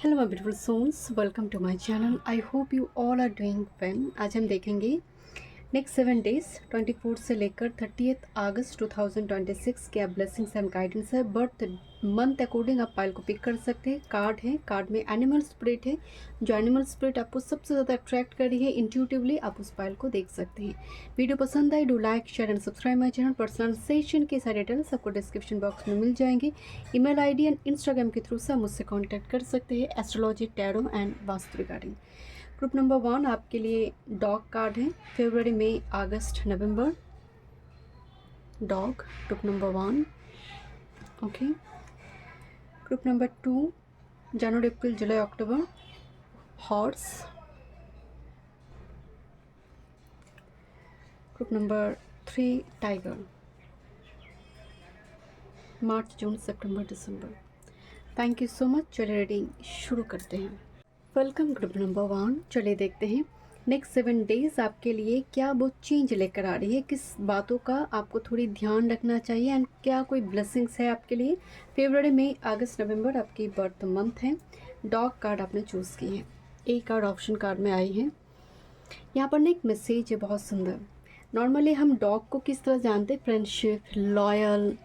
Hello my beautiful souls, welcome to my channel. I hope you all are doing well. आज हम देखेंगे next 7 days 24 से लेकर 30 अगस्त 2026 क्या ब्लेसिंग्स एंड गाइडेंस है। बर्थ मंथ अकॉर्डिंग आप पाइल को पिक कर सकते हैं। कार्ड है, कार्ड में एनिमल स्पिरिट है। जो एनिमल स्पिरिट आपको सबसे ज़्यादा अट्रैक्ट कर रही है, इंट्यूटिवली आप उस पाइल को देख सकते हैं। वीडियो पसंद आए, do like share and subscribe my channel. Personal session के सारे डिटेल्स आपको डिस्क्रिप्शन बॉक्स में मिल जाएंगे। ईमेल आईडी एंड इंस्टाग्राम के थ्रू से आप मुझसे कॉन्टैक्ट कर सकते हैं astrology, tarot and vastu regarding. Group number 1 आपके लिए डॉग कार्ड है। फरवरी, मई, अगस्त, नवंबर, dog group number 1। Okay. Group number 2 जनवरी, अप्रैल, जुलाई, अक्टूबर, horse. Group number 3 tiger, March, June, September, December. Thank you so much. चलिए रीडिंग शुरू करते हैं। Welcome group number 1। चलिए देखते हैं नेक्स्ट 7 डेज आपके लिए क्या वो चेंज लेकर आ रही है, किस बातों का आपको थोड़ी ध्यान रखना चाहिए एंड क्या कोई ब्लेसिंग्स है आपके लिए। फरवरी, मई, अगस्त, नवंबर आपकी बर्थ मंथ है। डॉग कार्ड आपने चूज़ की है। ए कार्ड ऑप्शन कार्ड में आई है। यहाँ पर ना एक मैसेज है बहुत सुंदर। नॉर्मली हम डॉग को किस तरह जानते हैं, फ्रेंडशिप, लॉयल।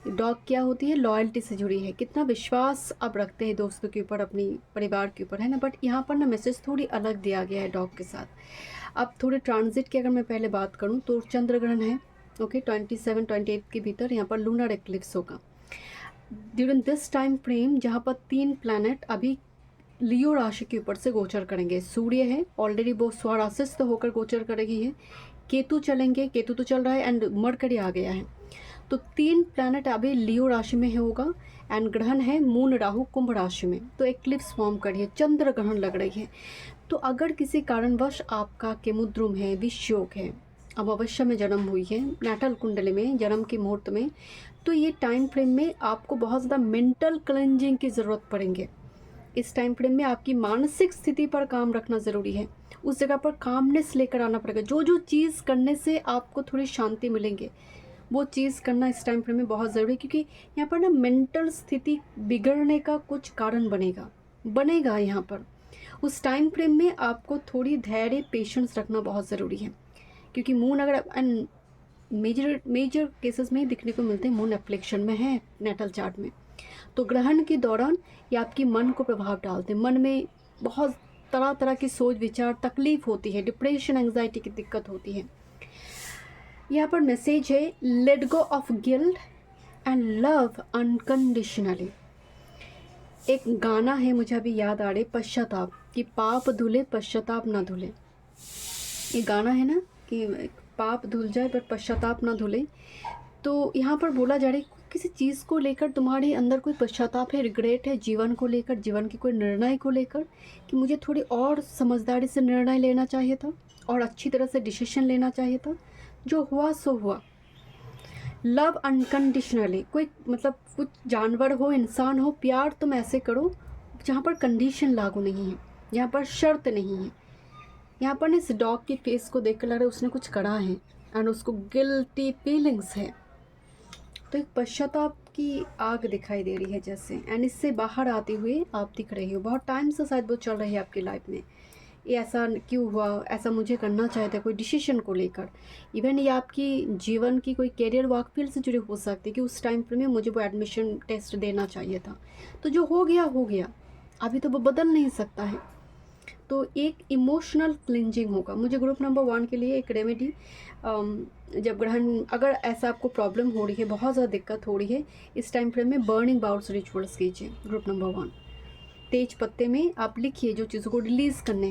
डॉग क्या होती है, लॉयल्टी से जुड़ी है। कितना विश्वास आप रखते हैं दोस्तों के ऊपर, अपनी परिवार के ऊपर, है ना। बट यहाँ पर ना मैसेज थोड़ी अलग दिया गया है डॉग के साथ। अब थोड़े ट्रांजिट की अगर मैं पहले बात करूँ तो चंद्र ग्रहण है। ओके, 27-28 के भीतर यहाँ पर लूनर एक्लिप्स होगा ड्यूरिंग दिस टाइम फ्रेम, जहाँ पर 3 प्लैनेट अभी लियो राशि के ऊपर से गोचर करेंगे। सूर्य है ऑलरेडी, वो स्वराशिस्थ होकर गोचर करेगी है। केतु चलेंगे, केतु तो चल रहा है एंड मरकरी आ गया है। तो 3 प्लैनेट अभी लियो राशि में होगा एंड ग्रहण है मून, राहु कुंभ राशि में। तो एक्लिप्स फॉर्म कर रही है, चंद्र ग्रहण लग रही है। तो अगर किसी कारणवश आपका केमुद्रुम है, विष योग है, अमावस्या में जन्म हुई है, नाटल कुंडली में जन्म के मुहूर्त में, तो ये टाइम फ्रेम में आपको बहुत ज़्यादा मेंटल क्लेंजिंग की ज़रूरत पड़ेंगे। इस टाइम फ्रेम में आपकी मानसिक स्थिति पर काम रखना ज़रूरी है। उस जगह पर कामनेस लेकर आना पड़ेगा। जो जो चीज़ करने से आपको थोड़ी शांति मिलेंगे, वो चीज़ करना इस टाइम फ्रेम में बहुत ज़रूरी है। क्योंकि यहाँ पर ना मेंटल स्थिति बिगड़ने का कुछ कारण बनेगा यहाँ पर। उस टाइम फ्रेम में आपको थोड़ी धैर्य, पेशेंस रखना बहुत ज़रूरी है। क्योंकि मून अगर एंड मेजर केसेस में दिखने को मिलते हैं, मून एफ्लिक्शन में है नेटल चार्ट में। तो ग्रहण के दौरान ये आपकी मन को प्रभाव डालते हैं। मन में बहुत तरह तरह की सोच विचार, तकलीफ होती है, डिप्रेशन, एंग्जाइटी की दिक्कत होती है। यहाँ पर मैसेज है, let go of guilt and love unconditionally. एक गाना है मुझे अभी याद आ रहा है, पश्चाताप, कि पाप धुले पश्चाताप ना धुले। ये गाना है ना कि पाप धुल जाए पर पश्चाताप ना धुले। तो यहाँ पर बोला जा रहा है किसी चीज़ को लेकर तुम्हारे अंदर कोई पश्चाताप है, रिग्रेट है, जीवन को लेकर, जीवन के कोई निर्णय को लेकर, कि मुझे थोड़ी और समझदारी से निर्णय लेना चाहिए था और अच्छी तरह से डिसीजन लेना चाहिए था। जो हुआ सो हुआ। लव अनकंडीशनली, कोई मतलब कुछ जानवर हो, इंसान हो, प्यार तुम ऐसे करो जहाँ पर कंडीशन लागू नहीं है, जहाँ पर शर्त नहीं है। यहाँ पर इस डॉग के फेस को देख कर लग रहा है उसने कुछ करा है एंड उसको गिल्टी फीलिंग्स है। तो एक पश्चाताप की आग दिखाई दे रही है जैसे, एंड इससे बाहर आते हुए आप दिख रही हो। बहुत टाइम से शायद वो चल रही है आपकी लाइफ में, ये ऐसा क्यों हुआ, ऐसा मुझे करना चाहिए था, कोई डिसीजन को लेकर। इवन ये आपकी जीवन की कोई कैरियर वर्क फील्ड से जुड़े हो सकती है कि उस टाइम पर में मुझे वो एडमिशन टेस्ट देना चाहिए था। तो जो हो गया, अभी तो वो बदल नहीं सकता है। तो एक इमोशनल क्लिंजिंग होगा। मुझे ग्रुप नंबर 1 के लिए एक रेमेडी, जब ग्रहण, अगर ऐसा आपको प्रॉब्लम हो रही है, बहुत ज़्यादा दिक्कत हो रही है इस टाइम फ्रेम में, बर्निंग बाउट्स रिचुअल्स कीजिए। ग्रुप नंबर 1, तेज पत्ते में आप लिखिए जो चीज़ों को रिलीज़ करना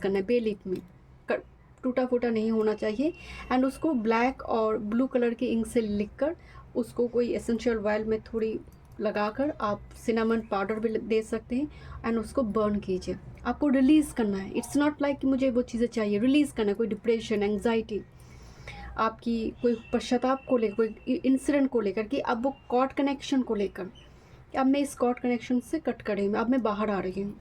है, बे लीफ में टूटा फूटा नहीं होना चाहिए। एंड उसको ब्लैक और ब्लू कलर की इंक से लिखकर उसको कोई एसेंशियल ऑयल में थोड़ी लगाकर आप सिनेमन पाउडर भी दे सकते हैं एंड उसको बर्न कीजिए। आपको रिलीज़ करना है। इट्स नॉट लाइक कि मुझे वो चीज़ें चाहिए, रिलीज़ करना है। कोई डिप्रेशन, एंग्जाइटी, आपकी कोई पश्चाताप को लेकर, कोई इंसिडेंट को लेकर, कि अब वो कॉर्ड कनेक्शन को लेकर, अब मैं इस कॉर्ड कनेक्शन से कट कर रही हूँ, अब मैं बाहर आ रही हूँ।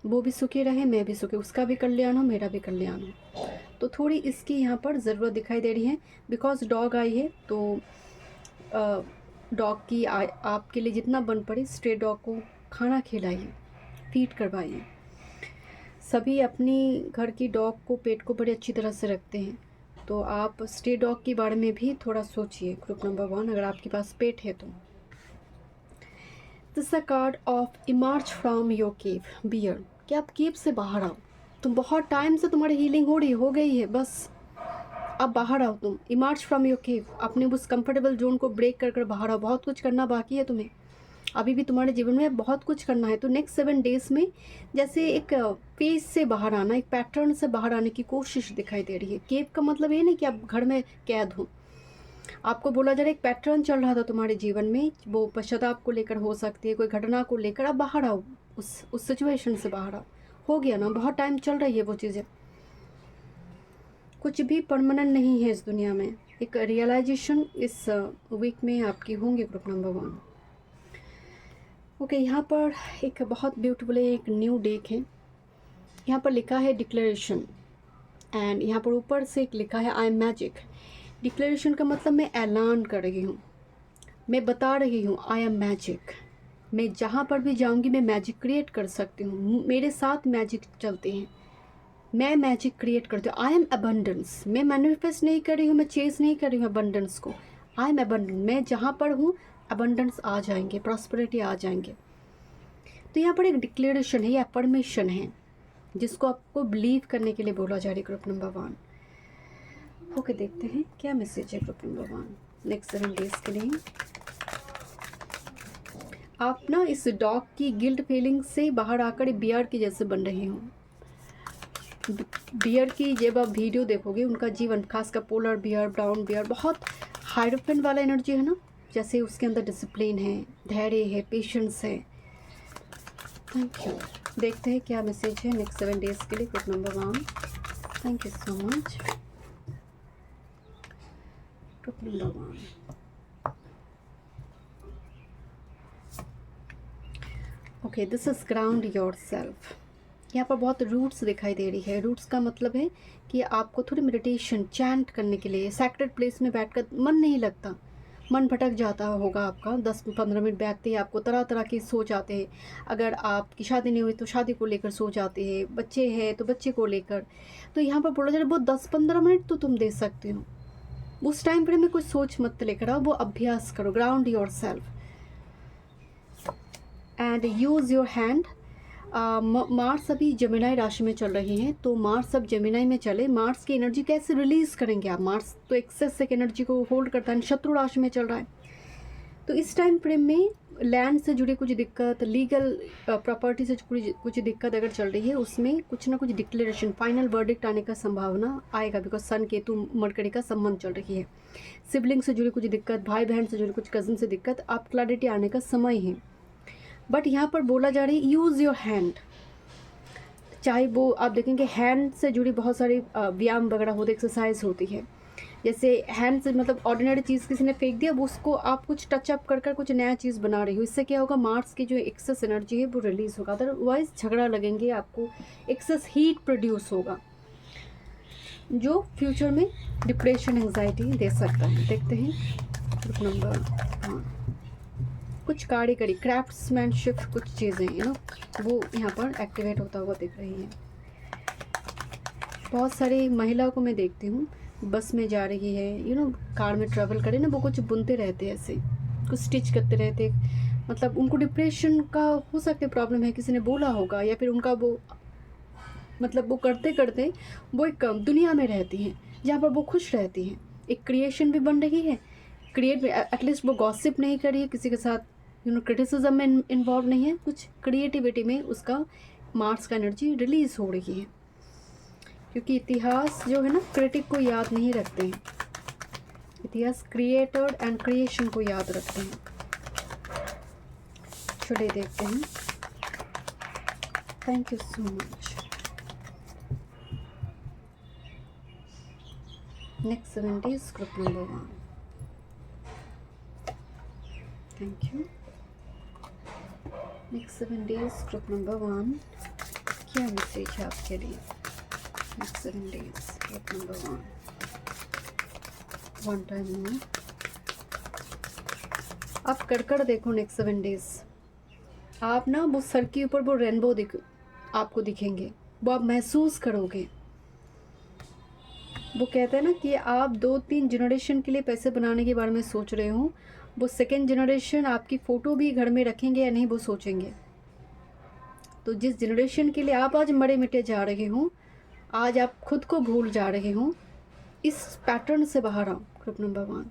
वो भी सुखी रहे, मैं भी सुखी, उसका भी कल्याण हो, मेरा भी कल्याण हो। तो थोड़ी इसकी यहाँ पर ज़रूरत दिखाई दे रही है। बिकॉज डॉग आई है तो डॉग की आपके लिए जितना बन पड़े स्ट्रे डॉग को खाना खिलाइए, फीड करवाइए। सभी अपनी घर की डॉग को, पेट को बड़ी अच्छी तरह से रखते हैं, तो आप स्ट्रे डॉग के बारे में भी थोड़ा सोचिए। ग्रुप नंबर 1, अगर आपके पास पेट है तो। This a card of emerge from your cave, bear, कि आप केव से बाहर आओ। तुम बहुत टाइम से तुम्हारी हीलिंग हो गई है, बस अब बाहर आओ तुम। इमर्ज फ्रॉम योर केव, अपने उस कंफर्टेबल जोन को ब्रेक कर बाहर आओ। बहुत कुछ करना बाकी है तुम्हें, अभी भी तुम्हारे जीवन में बहुत कुछ करना है। तो नेक्स्ट 7 डेज में जैसे एक फेज से बाहर आना, एक पैटर्न से बाहर आने की कोशिश दिखाई दे रही है। केव का मतलब ये नहीं कि आप घर में कैद हो, आपको बोला जा रहा है एक पैटर्न चल रहा था तुम्हारे जीवन में, वो पश्चाताप को लेकर हो सकती है, कोई घटना को लेकर। आप बाहर आओ, उस सिचुएशन से बाहर आओ। हो गया ना, बहुत टाइम चल रही है वो चीज़ें। कुछ भी परमानेंट नहीं है इस दुनिया में। एक रियलाइजेशन इस वीक में आपकी होंगी ग्रुप नंबर 1। ओके, यहाँ पर एक बहुत ब्यूटीफुल एक न्यू डेक है। यहाँ पर लिखा है डिक्लेरेशन, एंड यहाँ पर ऊपर से एक लिखा है आई एम मैजिक। डिक्लेरेशन का मतलब मैं ऐलान कर रही हूँ, मैं बता रही हूँ आई एम मैजिक। मैं जहाँ पर भी जाऊँगी मैं मैजिक क्रिएट कर सकती हूँ, मेरे साथ मैजिक चलते हैं, मैं मैजिक क्रिएट करती हूँ। आई एम अबंडेंस, मैं मैनिफेस्ट नहीं कर रही हूँ, मैं चेज नहीं कर रही हूँ अबंडेंस को। आई एम अबंडेंस, मैं जहाँ पर हूँ अबंडेंस आ जाएंगे, प्रॉस्पेरिटी आ जाएंगे। तो यहाँ पर एक डिक्लेरेशन है, ये अफर्मेशन है, जिसको आपको बिलीव करने के लिए बोला जा रहा है ग्रुप नंबर 1। ओके, देखते हैं क्या मैसेज है ग्रुप नंबर 1 नेक्स्ट 7 डेज के लिए। आप ना इस डॉग की गिल्ट फीलिंग से बाहर आकर बियर की जैसे बन रही हो। बियर की जब आप वीडियो देखोगे, उनका जीवन, खासकर पोलर बियर, ब्राउन बियर, बहुत हाइड्रोफेन वाला एनर्जी है ना, जैसे उसके अंदर डिसिप्लिन है, धैर्य है, पेशेंस है। Thank you. देखते हैं क्या मैसेज है नेक्स्ट 7 डेज के लिए group number 1। Thank you so much group number 1। Okay, this is ground your self. यहाँ पर बहुत रूट्स दिखाई दे रही है। रूट्स का मतलब है कि आपको थोड़ी मेडिटेशन, चैंट करने के लिए सैक्रेड प्लेस में बैठकर मन नहीं लगता, मन भटक जाता होगा आपका। 10-15 मिनट बैठते ही आपको तरह तरह के सोच आते हैं। अगर आपकी शादी नहीं हुई तो शादी को लेकर सोच आते हैं, बच्चे हैं तो बच्चे को लेकर। तो यहाँ पर बोला जा रहा है वो 10-15 मिनट तो तुम दे सकते हो, उस टाइम पर में कोई सोच मत लेकर आओ, वो अभ्यास करो। Ground your self and use your hand. Mars अभी जेमिनाई राशि में चल रही हैं, तो मार्स अब जेमिनाई में चले, मार्स की एनर्जी कैसे रिलीज़ करेंगे आप? मार्स तो एक्सेस एक एनर्जी को होल्ड करता है, शत्रु राशि में चल रहा है। तो इस टाइम फ्रेम में लैंड से जुड़ी कुछ दिक्कत, लीगल प्रॉपर्टी से कुछ दिक्कत अगर चल रही है, उसमें कुछ ना कुछ डिक्लेरेशन, फाइनल वर्डिक्ट आने का संभावना आएगा, बिकॉज सन केतु मरकरी का संबंध चल रही है। सिबलिंग से जुड़ी कुछ दिक्कत, भाई बहन से जुड़ी कुछ कज़न से दिक्कत, आप क्लैरिटी आने का समय है। बट यहाँ पर बोला जा रही है यूज़ योर हैंड। चाहे वो आप देखेंगे हैंड से जुड़ी बहुत सारी व्यायाम वगैरह होते, एक्सरसाइज होती है। जैसे हैंड से मतलब ऑर्डिनरी चीज़ किसी ने फेंक दिया, वो उसको आप कुछ टचअप कर कुछ नया चीज़ बना रही हो। इससे क्या होगा, मार्स की जो एक्सेस एनर्जी है वो रिलीज़ होगा, अदरवाइज झगड़ा लगेंगे, आपको एक्सेस हीट प्रोड्यूस होगा, जो फ्यूचर में डिप्रेशन, एंग्जाइटी दे सकता है। देखते हैं ग्रुप नंबर कुछ कारीगरी, क्राफ्ट्समैनशिप, कुछ चीज़ें वो यहाँ पर एक्टिवेट होता हुआ दिख रही है। बहुत सारी महिलाओं को मैं देखती हूँ, बस में जा रही है, कार में ट्रैवल करे ना, वो कुछ बुनते रहते हैं, ऐसे कुछ स्टिच करते रहते, मतलब उनको डिप्रेशन का हो सकता है प्रॉब्लम है, किसी ने बोला होगा, या फिर उनका वो मतलब वो करते करते वो एक दुनिया में रहती हैं जहाँ पर वो खुश रहती हैं। एक क्रिएशन भी बन रही है, क्रिएट एटलीस्ट वो गॉसिप नहीं कर रही है किसी के साथ, क्रिटिसिज्म में इन्वॉल्व नहीं है, कुछ क्रिएटिविटी में उसका मार्स का एनर्जी रिलीज हो रही है। क्योंकि इतिहास जो है ना, क्रिटिक को याद नहीं रखते हैं, इतिहास क्रिएटर एंड क्रिएशन को याद रखते हैं। चलिए देखते हैं। Thank you so much. Next 7 days group number 1। Thank you. Next 7 days group number 1, क्या मैसेज है आपके लिए? Next 7 days group number 1, one time मोर। आप कर देखो नेक्स्ट 7 डेज, आप ना वो सर के ऊपर वो रेनबो आपको दिखेंगे, वो आप महसूस करोगे। वो कहते हैं ना कि आप 2-3 जनरेशन के लिए पैसे बनाने के बारे में सोच रहे हो, वो सेकेंड जनरेशन आपकी फ़ोटो भी घर में रखेंगे या नहीं वो सोचेंगे। तो जिस जनरेशन के लिए आप आज मरे मिटे जा रहे हो, आज आप खुद को भूल जा रहे हो, इस पैटर्न से बाहर आओ। ग्रुप नंबर 1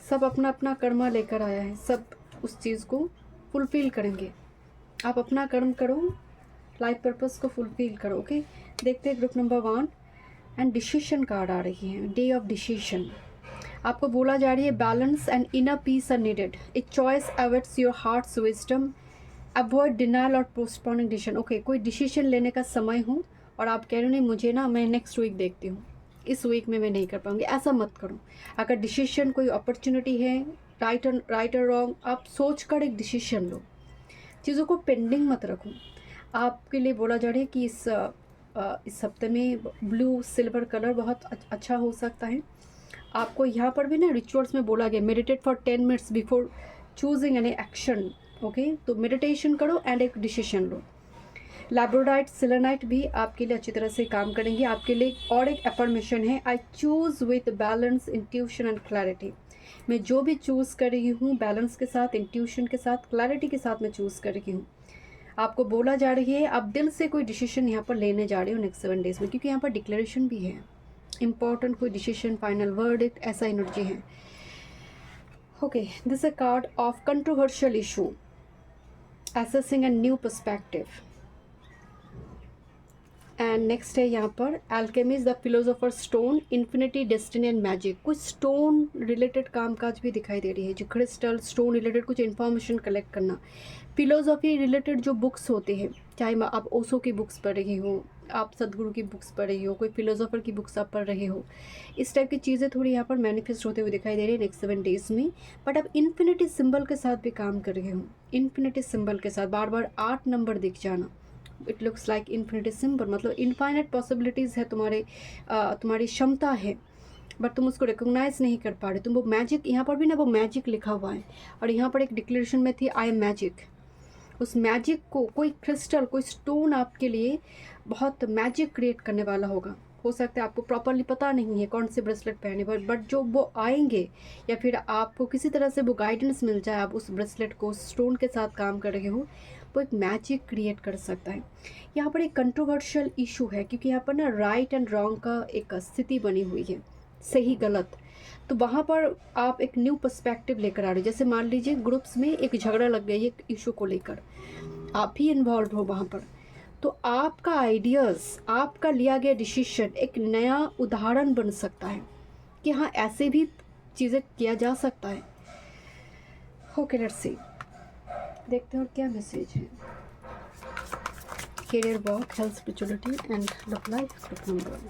सब अपना अपना कर्मा लेकर आया है, सब उस चीज़ को फुलफ़िल करेंगे। आप अपना कर्म करो, लाइफ पर्पस को फुलफ़िल करो। ओके, देखते हैं group number 1 and decision card आ रही है, डे ऑफ डिसीजन। आपको बोला जा रही है balance and inner peace are needed, a choice awaits your heart's wisdom, avoid denial और पोस्टपोनिंग डिसीजन। ओके, कोई डिसीजन लेने का समय हो और आप कह रहे हो नहीं मुझे ना, मैं नेक्स्ट वीक देखती हूँ, इस वीक में मैं नहीं कर पाऊँगी, ऐसा मत करो। अगर डिसीजन कोई अपॉर्चुनिटी है, राइट और रॉन्ग, आप सोच कर एक डिसीजन लो, चीज़ों को पेंडिंग मत रखो। आपके लिए बोला जा रहा है कि इस हफ्ते में ब्लू सिल्वर कलर बहुत अच्छा हो सकता है। आपको यहाँ पर भी ना रिचुअल्स में बोला गया meditate for 10 minutes before choosing any action. Okay, तो मेडिटेशन करो एंड एक डिसीजन लो। लैब्रोडाइट सिलेनाइट भी आपके लिए अच्छी तरह से काम करेंगे। आपके लिए और एक अफर्मेशन है, I choose with balance, intuition and clarity. मैं जो भी चूज़ कर रही हूँ बैलेंस के साथ, इंट्यूशन के साथ, क्लैरिटी के साथ मैं चूज़ कर रही हूँ। आपको बोला जा रही है आप दिल से कोई डिसीजन यहाँ पर लेने जा रहे हो नेक्स्ट 7 डेज़ में, क्योंकि यहाँ पर डिक्लेरेशन भी है, इंपॉर्टेंट कोई डिसीजन, फाइनल वर्डिक्ट, ऐसा एनर्जी है। Okay, this a card of controversial issue, assessing a new perspective. And next है यहाँ पर alchemist, the philosopher stone, infinity, destiny and magic. कुछ स्टोन रिलेटेड कामकाज भी दिखाई दे रही है, जो क्रिस्टल स्टोन रिलेटेड कुछ इन्फॉर्मेशन कलेक्ट करना। फिलोसॉफी रिलेटेड जो बुक्स होते हैं, चाहे आप ओशो की बुक्स पढ़ रही हो, आप सदगुरु की बुक्स पढ़ रही हो, कोई फिलोसोफर की बुक्स आप पढ़ रहे हो, इस टाइप की चीज़ें थोड़ी यहाँ पर मैनिफेस्ट होते हुए दिखाई दे रही है नेक्स्ट 7 डेज़ में। बट आप इन्फिनिटी सिंबल के साथ भी काम कर रहे हो, इन्फिनिटी सिंबल के साथ बार बार 8 नंबर दिख जाना, it looks like infinity symbol, मतलब इनफाइनाइट पॉसिबिलिटीज़ है, तुम्हारी क्षमता है, बट तुम उसको रिकोगनाइज नहीं कर पा रहे। तुम वो मैजिक, यहाँ पर भी ना वो मैजिक लिखा हुआ है, और यहाँ पर एक डिक्लेरेशन में थी आई एम मैजिक। उस मैजिक को कोई क्रिस्टल, कोई स्टोन आपके लिए बहुत मैजिक क्रिएट करने वाला होगा। हो सकता है आपको प्रॉपरली पता नहीं है कौन से ब्रेसलेट पहने पर, बट जो वो आएंगे या फिर आपको किसी तरह से वो गाइडेंस मिल जाए, आप उस ब्रेसलेट को स्टोन के साथ काम कर रहे हो, वो एक मैजिक क्रिएट कर सकता है। यहाँ पर एक कंट्रोवर्शियल इशू है, क्योंकि यहाँ पर ना राइट एंड रॉन्ग का एक स्थिति बनी हुई है, सही गलत। तो वहाँ पर आप एक न्यू पर्सपेक्टिव लेकर आ रहे हो। जैसे मान लीजिए ग्रुप्स में एक झगड़ा लग गया एक इशू को लेकर, आप ही इन्वॉल्व हो वहाँ पर, तो आपका आइडियाज़, आपका लिया गया डिसीजन एक नया उदाहरण बन सकता है कि हाँ ऐसे भी चीज़ें किया जा सकता है। ओके, लेट्स सी, देखते हैं और क्या मैसेज है। Career, work, health, spirituality and love life, group number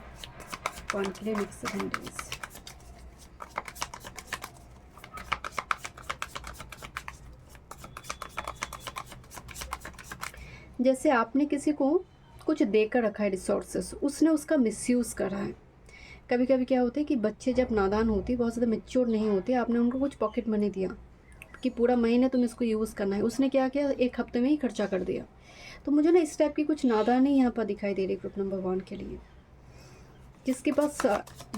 1 के लिए नेक्स्ट 7 डेज। जैसे आपने किसी को कुछ देकर रखा है रिसोर्सेस, उसने उसका मिसयूज़ करा है। कभी कभी क्या होता है कि बच्चे जब नादान होते, बहुत ज़्यादा मैच्योर नहीं होते, आपने उनको कुछ पॉकेट मनी दिया कि पूरा महीने तुम इसको यूज़ करना है, उसने क्या किया, एक हफ्ते में ही खर्चा कर दिया। तो मुझे ना इस टाइप की कुछ नादानी यहाँ पर दिखाई दे रही ग्रुप नंबर 1 के लिए, जिसके पास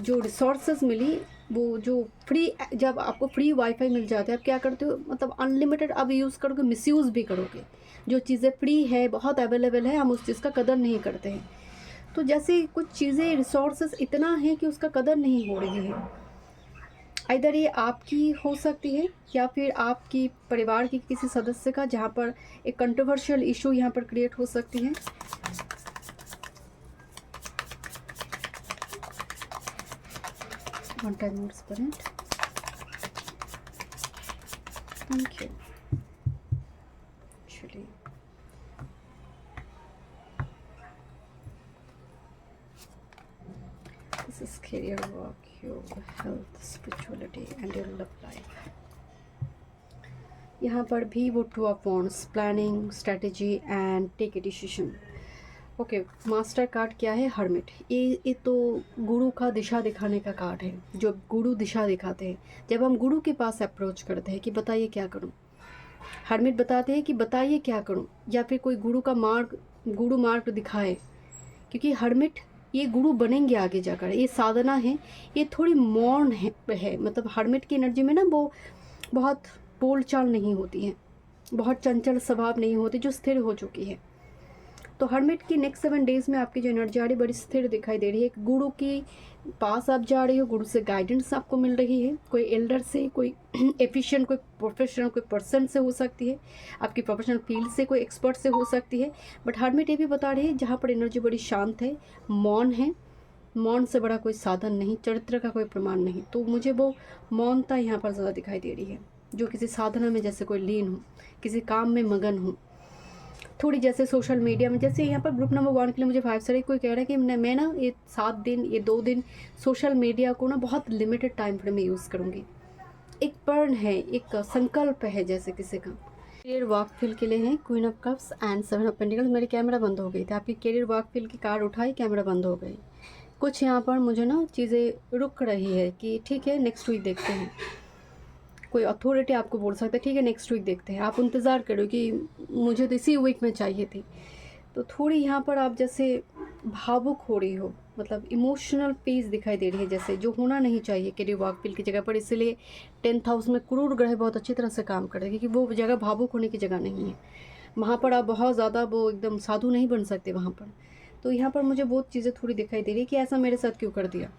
जो रिसोर्सेज मिली, वो जो फ्री, जब आपको फ्री वाईफाई मिल जाता है, आप क्या करते हो, मतलब अनलिमिटेड आप यूज़ करोगे, मिसयूज़ भी करोगे। जो चीज़ें फ्री है, बहुत अवेलेबल है, हम उस चीज़ का कदर नहीं करते हैं। तो जैसे कुछ चीज़ें, रिसोर्सेज इतना है कि उसका कदर नहीं हो रही है। इधर ये आपकी हो सकती है या फिर आपकी परिवार की किसी सदस्य का, जहाँ पर एक कंट्रोवर्शियल इशू यहाँ पर क्रिएट हो सकती है। One time more spirit, thank you. चलिए, this is career, work, your health, spirituality and your love life. यहाँ पर भी वो 2 of wands, planning, strategy and take a decision. Okay, master card क्या है? हर्मिट। ये तो गुरु का दिशा दिखाने का कार्ड है, जो गुरु दिशा दिखाते हैं। जब हम गुरु के पास अप्रोच करते हैं कि बताइए क्या करूं, हर्मिट बताते हैं कि बताइए क्या करूं, या फिर कोई गुरु मार्ग दिखाए। क्योंकि हर्मिट ये गुरु बनेंगे आगे जाकर, ये साधना है, ये थोड़ी मौन है। मतलब हर्मिट की एनर्जी में ना वो बहुत बोलचाल नहीं होती है, बहुत चंचल स्वभाव नहीं होती, जो स्थिर हो चुकी है। तो हर्मिट की नेक्स्ट 7 डेज में आपकी जो एनर्जी आ रही है बड़ी स्थिर दिखाई दे रही है। गुरु के पास आप जा रहे हो, गुरु से गाइडेंस आपको मिल रही है, कोई एल्डर से, कोई एफिशिएंट, कोई प्रोफेशनल, कोई पर्सन से हो सकती है, आपकी प्रोफेशनल फील्ड से कोई एक्सपर्ट से हो सकती है। बट हर्मिट ये भी बता रही है जहाँ पर एनर्जी बड़ी शांत है, मौन है, मौन से बड़ा कोई साधन नहीं, चरित्र का कोई प्रमाण नहीं। तो मुझे वो मौनता यहाँ पर ज़्यादा दिखाई दे रही है, जो किसी साधना में जैसे कोई लीन हो, किसी काम में मगन हो, थोड़ी जैसे सोशल मीडिया में। जैसे यहाँ पर ग्रुप नंबर 1 के लिए मुझे 5 स्टार कोई कह रहा है कि मैं ना ये 7 दिन, ये 2 दिन सोशल मीडिया को ना बहुत लिमिटेड टाइम फ्रेम में यूज़ करूँगी। एक प्रण है, एक संकल्प है जैसे किसी का। करियर वर्क फील्ड के लिए है queen of cups and 7 of pentacles. मेरी कैमरा बंद हो गई थी, आपकी करियर वर्क फील्ड की कार्ड उठाई, कैमरा बंद हो गई। कुछ यहाँ पर मुझे ना चीज़ें रुक रही है कि ठीक है नेक्स्ट वीक देखते हैं। कोई अथॉरिटी आपको बोल सकता है ठीक है नेक्स्ट वीक देखते हैं, आप इंतज़ार करो कि मुझे तो इसी वीक में चाहिए थी। तो थोड़ी यहाँ पर आप जैसे भावुक हो रही हो, मतलब इमोशनल पीस दिखाई दे रही है, जैसे जो होना नहीं चाहिए करियर वर्क फील्ड की जगह पर। इसलिए 10th हाउस में क्रूर ग्रह बहुत अच्छी तरह से काम कर रहे हैं, क्योंकि वो जगह भावुक होने की जगह नहीं है। वहाँ पर आप बहुत ज़्यादा वो एकदम साधु नहीं बन सकते वहाँ पर। तो यहाँ पर मुझे बहुत चीज़ें थोड़ी दिखाई दे रही है कि ऐसा मेरे साथ क्यों कर दिया,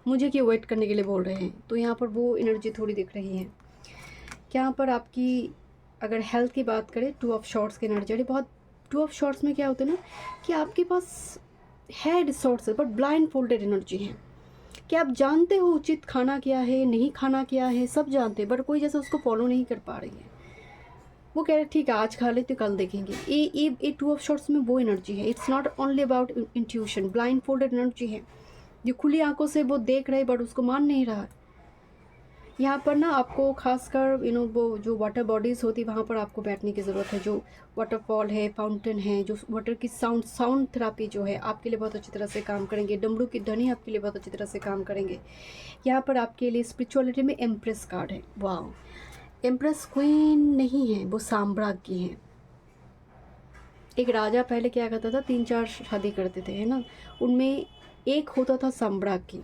मुझे क्यों वेट करने के लिए बोल रहे हैं। तो यहाँ पर वो एनर्जी थोड़ी दिख रही है। यहाँ पर आपकी अगर हेल्थ की बात करें, 2 ऑफ शॉर्ट्स की एनर्जी बहुत। 2 ऑफ शॉर्ट्स में क्या होता है ना कि आपके पास है resources but blind folded energy है, कि आप जानते हो उचित खाना क्या है, नहीं खाना क्या है, सब जानते हैं, बट कोई जैसे उसको फॉलो नहीं कर पा रही है। वो कह रहे ठीक है आज खा लेते कल देखेंगे। ये 2 ऑफ शॉर्ट्स में वो एनर्जी है। It's not only about intuition, blind folded energy है, जो खुली आंखों से वो देख रहे बट उसको मान नहीं रहा। यहाँ पर ना आपको खासकर वो जो वाटर बॉडीज़ होती है वहाँ पर आपको बैठने की ज़रूरत है। जो वाटरफॉल है, फाउंटेन है, जो वाटर की साउंड थेरापी जो है आपके लिए बहुत अच्छी तरह से काम करेंगे। डमरू की ध्वनि आपके लिए बहुत अच्छी तरह से काम करेंगे। यहाँ पर आपके लिए स्पिरिचुअलिटी में एम्प्रेस कार्ड है। वाह, एम्प्रेस क्वीन नहीं है, वो साम्राज्ञी है। एक राजा पहले क्या करता था, 3-4 शादी करते थे, है ना, उनमें एक होता था साम्राज्ञी।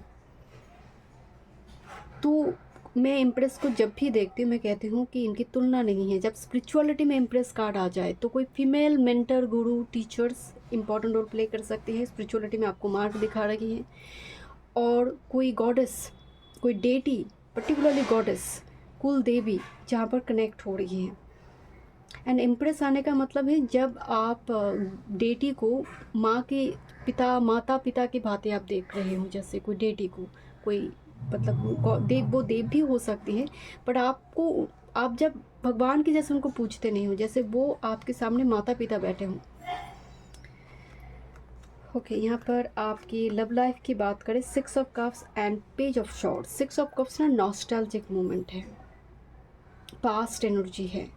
तो मैं इम्प्रेस को जब भी देखती हूँ मैं कहती हूँ कि इनकी तुलना नहीं है। जब स्पिरिचुअलिटी में इम्प्रेस कार्ड आ जाए तो कोई फीमेल मेंटर, गुरु, टीचर्स इंपॉर्टेंट रोल प्ले कर सकती है। स्पिरिचुअलिटी में आपको मार्ग दिखा रही है। और कोई गॉडेस, कोई डेटी, पर्टिकुलरली गॉडेस, कुल देवी जहाँ पर कनेक्ट हो रही है। एंड इम्प्रेस आने का मतलब है जब आप डेटी को माता पिता की बातें आप देख रहे हो, जैसे कोई डेटी को, कोई मतलब वो देव भी हो सकती है, बट आप जब भगवान की जैसे उनको पूछते नहीं हो, जैसे वो आपके सामने माता पिता बैठे हों। ओके, यहाँ पर आपकी लव लाइफ की बात करें, 6 of cups and page of shorts. 6 of cups ना नॉस्टैल्जिक मोमेंट है, पास्ट एनर्जी है।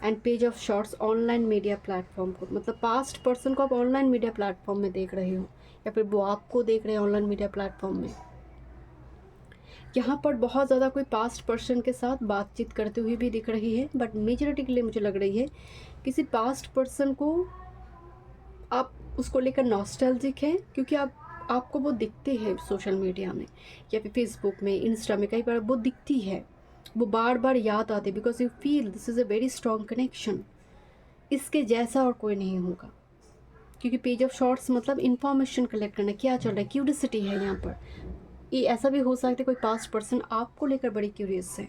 And page of shorts online media platform को, मतलब पास्ट पर्सन को आप ऑनलाइन मीडिया प्लेटफॉर्म में देख रहे हो, या फिर वो आपको देख रहे हैं ऑनलाइन मीडिया प्लेटफॉर्म में। यहाँ पर बहुत ज़्यादा कोई पास्ट पर्सन के साथ बातचीत करते हुए भी दिख रही है, बट मेजॉरिटी के लिए मुझे लग रही है किसी पास्ट पर्सन को आप उसको लेकर नॉस्टैल्जिक है, क्योंकि आपको वो दिखते हैं सोशल मीडिया में या फिर फेसबुक में, इंस्टा में, कई बार वो दिखती है, वो बार बार याद आते, because you feel this is a very strong connection. इसके जैसा और कोई नहीं होगा, क्योंकि पेज ऑफ शॉर्ट्स मतलब इंफॉर्मेशन कलेक्ट करना, क्या चल रहा है, क्यूरियोसिटी है यहाँ पर। ये ऐसा भी हो सकता है कोई पास्ट पर्सन आपको लेकर बड़ी क्यूरियस है।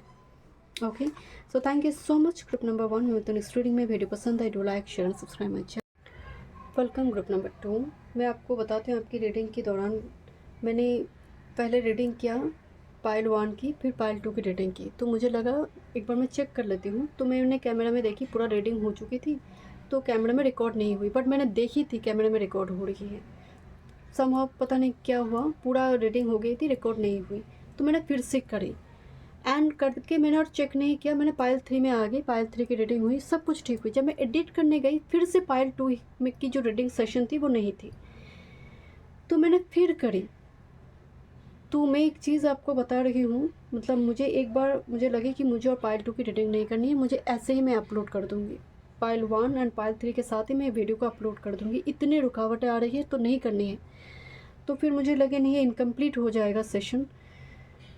Okay, so thank you so much group number 1। मैं तो नेक्स्ट रीडिंग में वीडियो पसंद आई, do like share and subscribe my channel. Welcome group number 2। मैं आपको बताती हूँ आपकी रीडिंग के दौरान मैंने पहले रीडिंग किया पाइल 1 की, फिर पाइल 2 की रीडिंग की, तो मुझे लगा एक बार मैं चेक कर लेती हूँ। तो मैंने कैमरा में देखी, पूरा रीडिंग हो चुकी थी, तो कैमरा में रिकॉर्ड नहीं हुई, बट मैंने देखी थी कैमरे में रिकॉर्ड हो रही है। समहाउ पता नहीं क्या हुआ, पूरा रीडिंग हो गई थी, रिकॉर्ड नहीं हुई, तो मैंने फिर से करी। एंड करके मैंने और चेक नहीं किया, मैंने पाइल 3 में आ गई, पाइल 3 की रीडिंग हुई, सब कुछ ठीक हुई। जब मैं एडिट करने गई फिर से पाइल 2 में की जो रीडिंग सेशन थी वो नहीं थी। तो मैंने फिर करी। तो मैं एक चीज़ आपको बता रही हूँ, मतलब मुझे एक बार मुझे लगे कि मुझे और पायल 2 की रीडिंग नहीं करनी है, मुझे ऐसे ही मैं अपलोड कर दूँगी। पायल 1 एंड पायल 3 के साथ ही मैं वीडियो को अपलोड कर दूँगी। इतनी रुकावटें आ रही है तो नहीं करनी है। तो फिर मुझे लगे नहीं, ये इनकम्प्लीट हो जाएगा सेशन।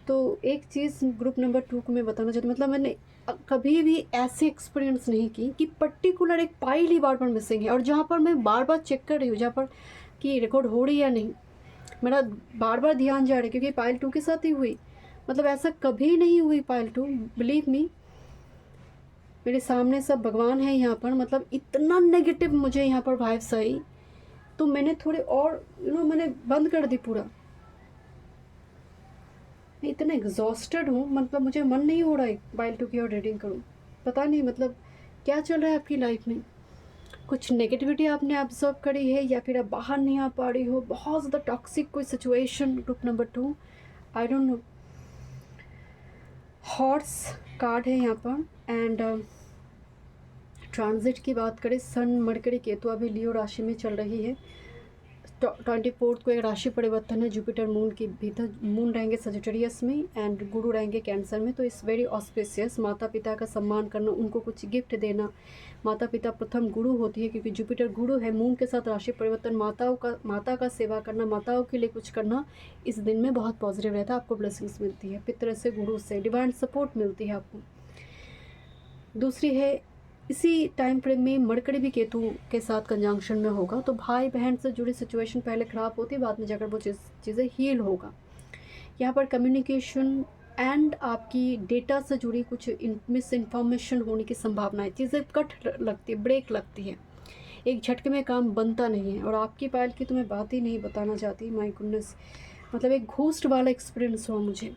तो एक चीज़ ग्रुप नंबर 2 को मैं बताना चाहती हूँ, मतलब मैंने कभी भी ऐसे एक्सपीरियंस नहीं की कि पर्टिकुलर एक पाइल ही बार बार मिसिंग है, और जहाँ पर मैं बार बार चेक कर रही हूँ, जहाँ पर कि रिकॉर्ड हो रही है या नहीं, मेरा बार बार ध्यान जा रहा है, क्योंकि पाइल 2 के साथ ही हुई। मतलब ऐसा कभी नहीं हुई पाइल 2, बिलीव मी। मेरे सामने सब भगवान है यहाँ पर, मतलब इतना नेगेटिव मुझे यहाँ पर वाइब्स आई, तो मैंने थोड़े और मैंने बंद कर दी पूरा। मैं इतना एग्जॉस्टेड हूँ, मतलब मुझे मन नहीं हो रहा है पाइल 2 की और रीडिंग करूँ। पता नहीं मतलब क्या चल रहा है आपकी लाइफ में, कुछ नेगेटिविटी आपने ऑब्जर्व करी है, या फिर आप बाहर नहीं आ पा रही हो, बहुत ज़्यादा टॉक्सिक कोई situation. Group number 2, I don't know. Horse cart है यहाँ पर, एंड ट्रांजिट की बात करें, सन मरकरी केतु अभी लियो राशि में चल रही है। 24 को एक राशि परिवर्तन है, जुपिटर मून की भीतर, मून रहेंगे सजिटेरियस में एंड गुरु रहेंगे कैंसर में। तो इस वेरी ऑस्पिशियस, माता पिता का सम्मान करना, उनको कुछ गिफ्ट देना। माता पिता प्रथम गुरु होती है, क्योंकि जुपिटर गुरु है, मून के साथ राशि परिवर्तन, माता का सेवा करना, माताओं के लिए कुछ करना इस दिन में बहुत पॉजिटिव रहता है। आपको ब्लेसिंग्स मिलती है, पितर से, गुरु से डिवाइन सपोर्ट मिलती है आपको। दूसरी है, इसी टाइम फ्रेम में मरकरी भी केतु के साथ कंजंक्शन में होगा, तो भाई बहन से जुड़ी सिचुएशन पहले ख़राब होती है, बाद में जाकर वो चीज़ें हील होगा। यहाँ पर कम्युनिकेशन एंड आपकी डेटा से जुड़ी कुछ मिस इन्फॉर्मेशन होने की संभावना है। चीज़ें कट लगती है, ब्रेक लगती है, एक झटके में काम बनता नहीं है। और आपकी पायल की तो मैं बात ही नहीं बताना चाहती, माय गुडनेस, मतलब एक घोस्ट वाला एक्सपीरियंस हुआ मुझे।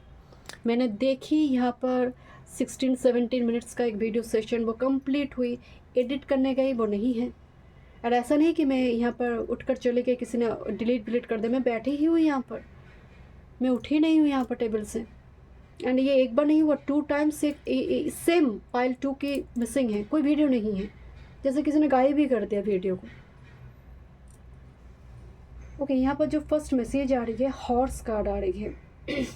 मैंने देखी यहाँ पर 16-17 मिनट्स का एक वीडियो सेशन, वो कंप्लीट हुई, एडिट करने गई वो नहीं है। और ऐसा नहीं कि मैं यहाँ पर उठकर चले गए, किसी ने डिलीट कर दे, मैं बैठी ही हूँ यहाँ पर, मैं उठी नहीं हूँ यहाँ पर टेबल से। एंड ये एक बार नहीं हुआ, 2 टाइम्स सेम पाइल 2 की मिसिंग है, कोई वीडियो नहीं है, जैसे किसी ने गायब भी कर दिया वीडियो को। ओके, यहाँ पर जो फर्स्ट मैसेज आ रही है, हॉर्स कार्ड आ रही है,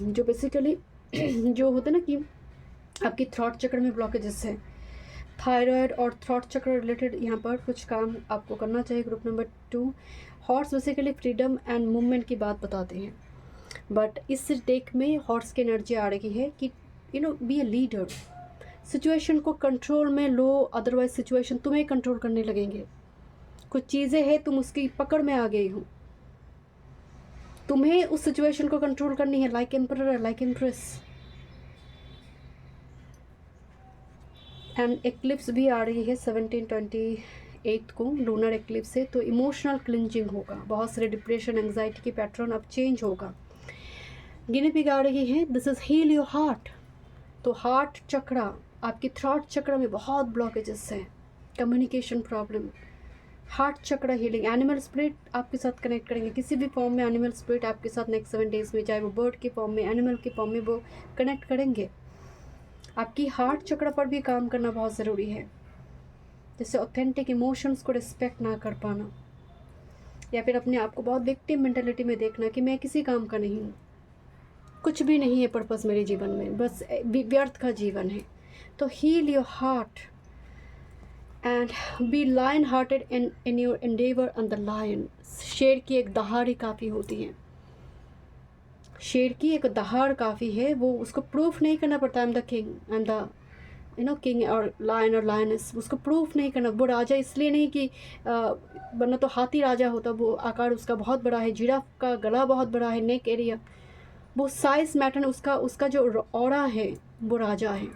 जो बेसिकली जो होता है ना कि आपकी थ्रॉट चक्र में ब्लॉकेजेस है, थायराइड और थ्रॉट चक्र रिलेटेड यहाँ पर कुछ काम आपको करना चाहिए। Group number 2, horse basically freedom and movement की बात बताते हैं, बट इस डेक में हॉर्स की एनर्जी आ रही है कि बी ए लीडर, सिचुएशन को कंट्रोल में लो, अदरवाइज सिचुएशन तुम्हें कंट्रोल करने लगेंगे। कुछ चीज़ें हैं, तुम उसकी पकड़ में आ गई हो, तुम्हें उस सिचुएशन को कंट्रोल करनी है, like emperor, like empress. And eclipse भी आ रही है 17/28 को, लूनर एक्लिप्स है, तो इमोशनल क्लिंजिंग होगा, बहुत सारे डिप्रेशन, एंग्जाइटी की पैटर्न अब चेंज होगा। गिनी पिग आ रही है, this is heal your heart, तो हार्ट चक्रा, आपकी थ्रॉट चक्र में बहुत ब्लॉकेजेस हैं, communication problem, heart chakra healing. Animal spirit आपके साथ कनेक्ट करेंगे, किसी भी फॉर्म में एनिमल स्पिरिट आपके साथ नेक्स्ट 7 डेज में, चाहे वो बर्ड की फॉर्म में, एनिमल की फॉर्म में, वो कनेक्ट करेंगे। आपकी हार्ट चक्र पर भी काम करना बहुत ज़रूरी है, जैसे ऑथेंटिक इमोशंस को रिस्पेक्ट ना कर पाना, या फिर अपने आप को बहुत विक्टिम मेंटालिटी में देखना कि मैं किसी काम का नहीं हूँ, कुछ भी नहीं है पर्पस मेरे जीवन में, बस व्यर्थ का जीवन है। तो heal your heart and be lion hearted in your endeavour and the lion. शेर की एक दहाड़ काफ़ी होती है, शेर की एक दहाड़ काफ़ी है, वो उसको प्रूफ नहीं करना पड़ता, I am the king, I am the king, और लायन और लायनेस, उसको प्रूफ नहीं करना। वो राजा इसलिए नहीं कि वरना तो हाथी राजा होता, वो आकार उसका बहुत बड़ा है, जिराफ का गला बहुत बड़ा है, नेक एरिया, वो साइज मैटर, उसका जो ऑरा है वो राजा है।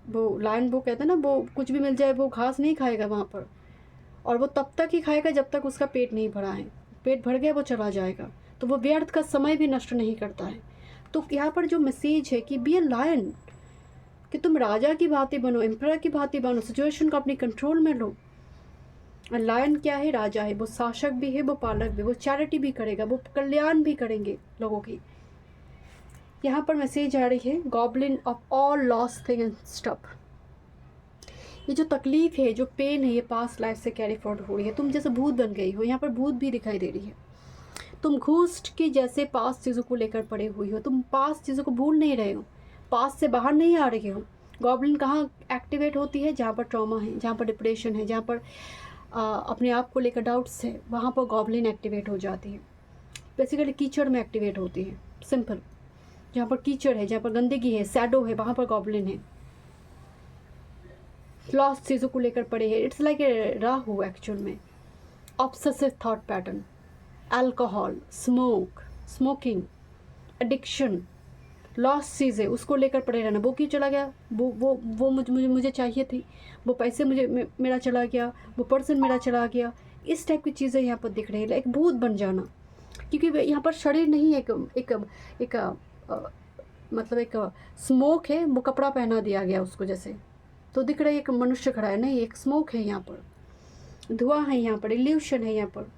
वो लायन, वो कहते हैं ना, वो कुछ भी मिल जाए वो घास नहीं खाएगा वहाँ पर, और वो तब तक ही खाएगा जब तक उसका पेट नहीं भरा है, पेट भर गया वो चला जाएगा, तो वो व्यर्थ का समय भी नष्ट नहीं करता है। तो यहाँ पर जो मैसेज है कि बी ए लायन, कि तुम राजा की भांति बनो, एम्परर की भांति बनो, सिचुएशन को अपनी कंट्रोल में लो। लायन क्या है, राजा है, वो शासक भी है, वो पालक भी, वो चैरिटी भी करेगा, वो कल्याण भी करेंगे लोगों की। यहाँ पर मैसेज आ रही है, goblin of all lost thing and stuff. ये जो तकलीफ है, जो पेन है, ये पास्ट लाइफ से कैरी फॉरवर्ड हो रही है, तुम जैसे भूत बन गई हो, यहाँ पर भूत भी दिखाई दे रही है। तुम घूस्ट की जैसे पास चीज़ों को लेकर पड़े हुई हो, तुम पास चीज़ों को भूल नहीं रहे हो, पास से बाहर नहीं आ रहे हो। गॉब्लिन कहाँ एक्टिवेट होती है? जहाँ पर ट्रॉमा है, जहाँ पर डिप्रेशन है, जहाँ पर अपने आप को लेकर डाउट्स है, वहाँ पर गॉब्लिन एक्टिवेट हो जाती है। बेसिकली कीचड़ में एक्टिवेट होती है, सिंपल। जहाँ पर कीचड़ है, जहाँ पर गंदगी है, सैडो है, वहाँ पर गॉब्लिन है। लॉस्ट चीज़ों को लेकर पड़े हैं। It's like a Rahu actual में। Obsessive thought pattern, alcohol, smoking, addiction, lost चीज़ें उसको लेकर पड़े रहना। वो क्यों चला गया? वो मुझे चाहिए थी, वो पैसे मेरा चला गया, वो पर्सन मेरा चला गया। इस टाइप की चीज़ें यहाँ पर दिख रही है। एक भूत बन जाना, क्योंकि यहाँ पर शरीर नहीं, एक मतलब एक स्मोक है, वो कपड़ा पहना दिया गया उसको जैसे, तो दिख रहा है एक मनुष्य खड़ा है, नहीं, एक स्मोक है यहाँ पर, धुआं है यहाँ पर, इल्यूशन है यहाँ पर।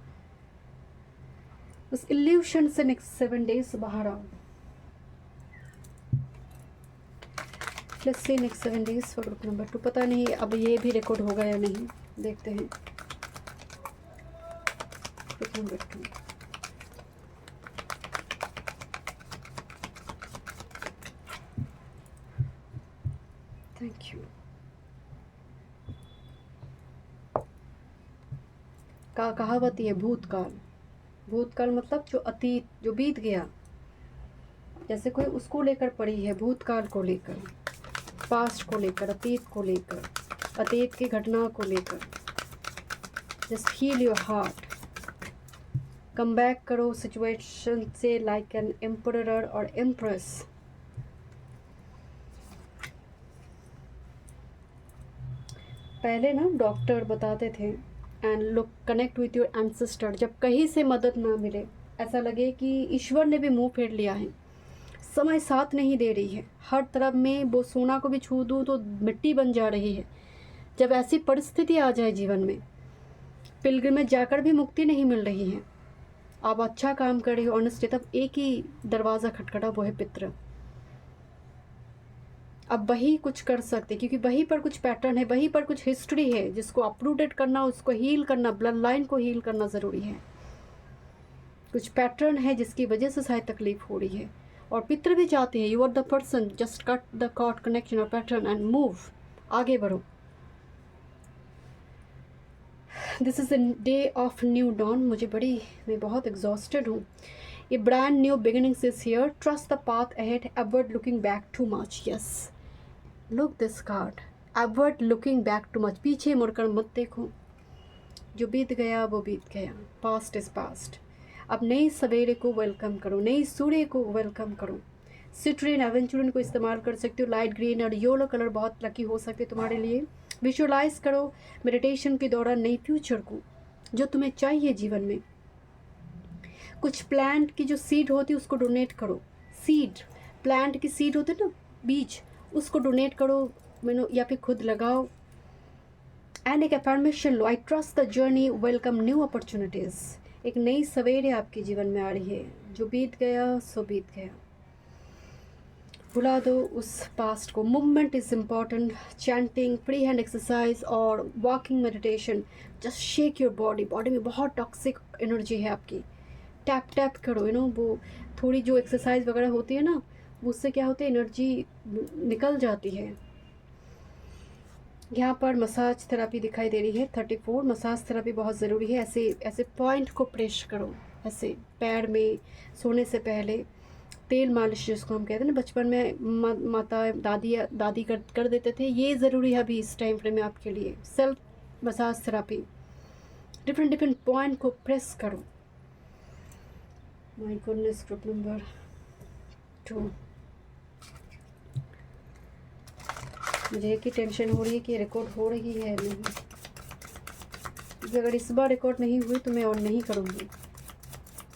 उस इल्यूशन से नेक्स्ट 7 days बाहर आओ। Let's see next 7 days for group number 2। पता नहीं अब ये भी रिकॉर्ड होगा या नहीं, देखते हैं। Group number 2, thank you. कहावत है भूतकाल। भूतकाल मतलब जो अतीत, जो बीत गया, जैसे कोई उसको लेकर पड़ी है, भूतकाल को लेकर, पास्ट को लेकर, अतीत को लेकर, अतीत की घटना को लेकर। Just heal your heart, come back करो सिचुएशन से लाइक एन एम्परर और एम्प्रेस। पहले ना डॉक्टर बताते थे and look connect with your ancestor. जब कहीं से मदद ना मिले, ऐसा लगे कि ईश्वर ने भी मुंह फेर लिया है, समय साथ नहीं दे रही है, हर तरफ में वो सोना को भी छू दूँ तो मिट्टी बन जा रही है। जब ऐसी परिस्थिति आ जाए जीवन में, पिलग्रिमेज जाकर भी मुक्ति नहीं मिल रही है, आप अच्छा काम कर रहे हो ऑनेस्टली, तब एक ही दरवाज़ा खटखटा, वो है पितृ। अब वही कुछ कर सकते, क्योंकि वहीं पर कुछ पैटर्न है, वहीं पर कुछ हिस्ट्री है जिसको अपरूटेड करना, उसको हील करना, ब्लड लाइन को हील करना ज़रूरी है। कुछ पैटर्न है जिसकी वजह से शायद तकलीफ हो रही है, और पितृ भी चाहते हैं you are the person, just cut the cord connection और पैटर्न एंड मूव, आगे बढ़ो। This is a day of new dawn. मैं बहुत एग्जॉस्टेड हूँ। ये brand new beginnings is here, trust the path ahead, avoid looking back too much. Yes, look this card, avoid looking back too much. पीछे मुड़कर मत देखो, जो बीत गया वो बीत गया, पास्ट इज पास्ट। अब नई सवेरे को वेलकम करो, नई सूर्य को वेलकम करो। सिट्रिन एवेंचुरिन को इस्तेमाल कर सकते हो, लाइट ग्रीन और येलो कलर बहुत लकी हो सकते तुम्हारे लिए। विजुअलाइज करो मेडिटेशन के दौरान नई फ्यूचर को, जो तुम्हें चाहिए जीवन में। कुछ प्लांट की जो सीड होती है उसको डोनेट करो। सीड, प्लांट की सीड होती है ना, बीज, उसको डोनेट करो या फिर खुद लगाओ। एंड एक affirmation low, I trust the journey, welcome new opportunities. एक नई सवेरे आपके जीवन में आ रही है, जो बीत गया सो बीत गया, भुला दो उस पास्ट को। Movement is important, chanting, free hand exercise और walking meditation. Just shake your body, body में बहुत टॉक्सिक एनर्जी है आपकी, टैप टैप करो, वो थोड़ी जो एक्सरसाइज वगैरह होती है ना, उससे क्या होती है, एनर्जी निकल जाती है। यहाँ पर मसाज थेरापी दिखाई दे रही है 34। मसाज थेरापी बहुत ज़रूरी है। ऐसे ऐसे पॉइंट को प्रेस करो, ऐसे पैर में सोने से पहले तेल मालिश जिसको हम कहते हैं ना, बचपन में माता दादी कर देते थे, ये ज़रूरी है अभी इस टाइम फ्रेम में आपके लिए। Self massage therapy, different point को प्रेस करो। My goodness, group number 2। मुझे एक ही टेंशन हो रही है कि रिकॉर्ड हो रही है नहीं, क्योंकि अगर इस बार रिकॉर्ड नहीं हुई तो मैं और नहीं करूँगी,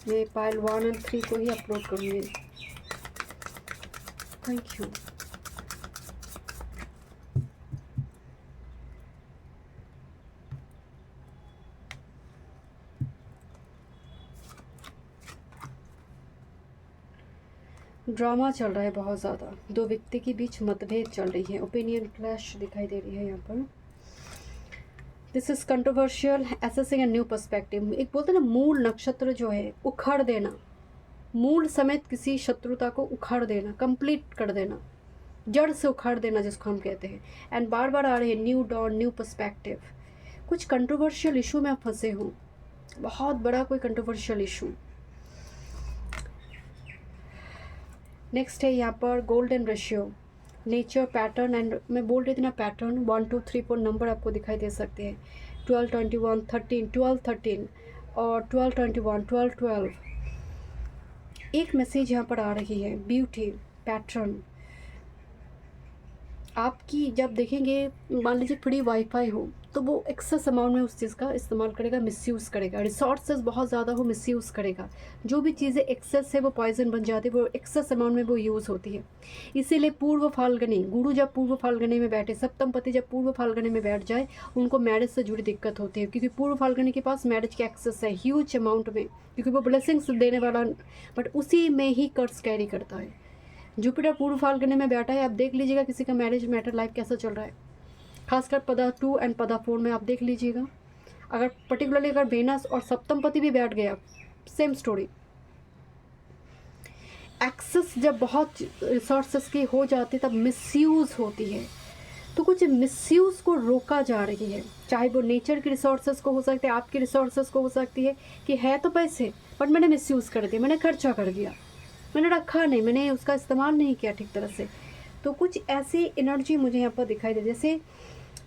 मैं पाइल 1 और 3 को ही अपलोड करूँगी। Thank you. ड्रामा चल रहा है बहुत ज़्यादा, 2 व्यक्ति के बीच मतभेद चल रही है, ओपिनियन क्लैश दिखाई दे रही है यहाँ पर। This is controversial assessing a new perspective. एक बोलते हैं ना, मूल नक्षत्र जो है उखाड़ देना, मूल समेत किसी शत्रुता को उखाड़ देना, कंप्लीट कर देना, जड़ से उखाड़ देना जिसको हम कहते हैं। एंड बार बार आ रहे हैं न्यू डॉन, न्यू पर्सपेक्टिव। कुछ कंट्रोवर्शियल इशू में आप फंसे हो, बहुत बड़ा कोई कंट्रोवर्शियल इशू। नेक्स्ट है यहाँ पर golden ratio, nature, pattern and मैं बोल रही थी ना पैटर्न, 1 2 3 4 नंबर आपको दिखाई दे सकते हैं। 12 21 13, 12 13 और 12 21, 12 12। एक मैसेज यहाँ पर आ रही है, ब्यूटी, पैटर्न। आपकी जब देखेंगे, मान लीजिए फ्री वाईफाई हो तो वो एक्सेस अमाउंट में उस चीज़ का इस्तेमाल करेगा, मिसयूज़ करेगा। रिसोर्सेज बहुत ज़्यादा हो, मिसयूज़ करेगा। जो भी चीज़ें एक्सेस है वो पॉइजन बन जाती है, वो एक्सेस अमाउंट में वो यूज़ होती है। इसीलिए पूर्व फाल्गुनी, गुरु जब पूर्व फाल्गुनी में बैठे, सप्तम पति जब पूर्व फाल्गुनी में बैठ जाए, उनको मैरिज से जुड़ी दिक्कत होती है, क्योंकि पूर्व फाल्गुनी के पास मैरिज के एक्सेस है ह्यूज अमाउंट में, क्योंकि वो ब्लेसिंग्स देने वाला, बट उसी में ही कर्ज कैरी करता है। जुपिटर पूर्व फाल्गुनी में बैठा है, आप देख लीजिएगा किसी का मैरिज मैटर लाइफ कैसा चल रहा है, खासकर पदा 2 एंड पदा 4 में आप देख लीजिएगा। अगर पर्टिकुलरली अगर वेनस और सप्तम पति भी बैठ गया, सेम स्टोरी। एक्सेस जब बहुत रिसोर्सेस की हो जाती तब मिसयूज़ होती है। तो कुछ मिसयूज़ को रोका जा रही है, चाहे वो नेचर की रिसोर्सेस को हो सकते हैं, आपकी रिसोर्सेस को हो सकती है कि है तो पैसे बट मैंने मिसयूज़ कर दिया, मैंने खर्चा कर दिया, मैंने रखा नहीं, मैंने उसका इस्तेमाल नहीं किया ठीक तरह से। तो कुछ ऐसी एनर्जी मुझे यहाँ पर दिखाई दे, जैसे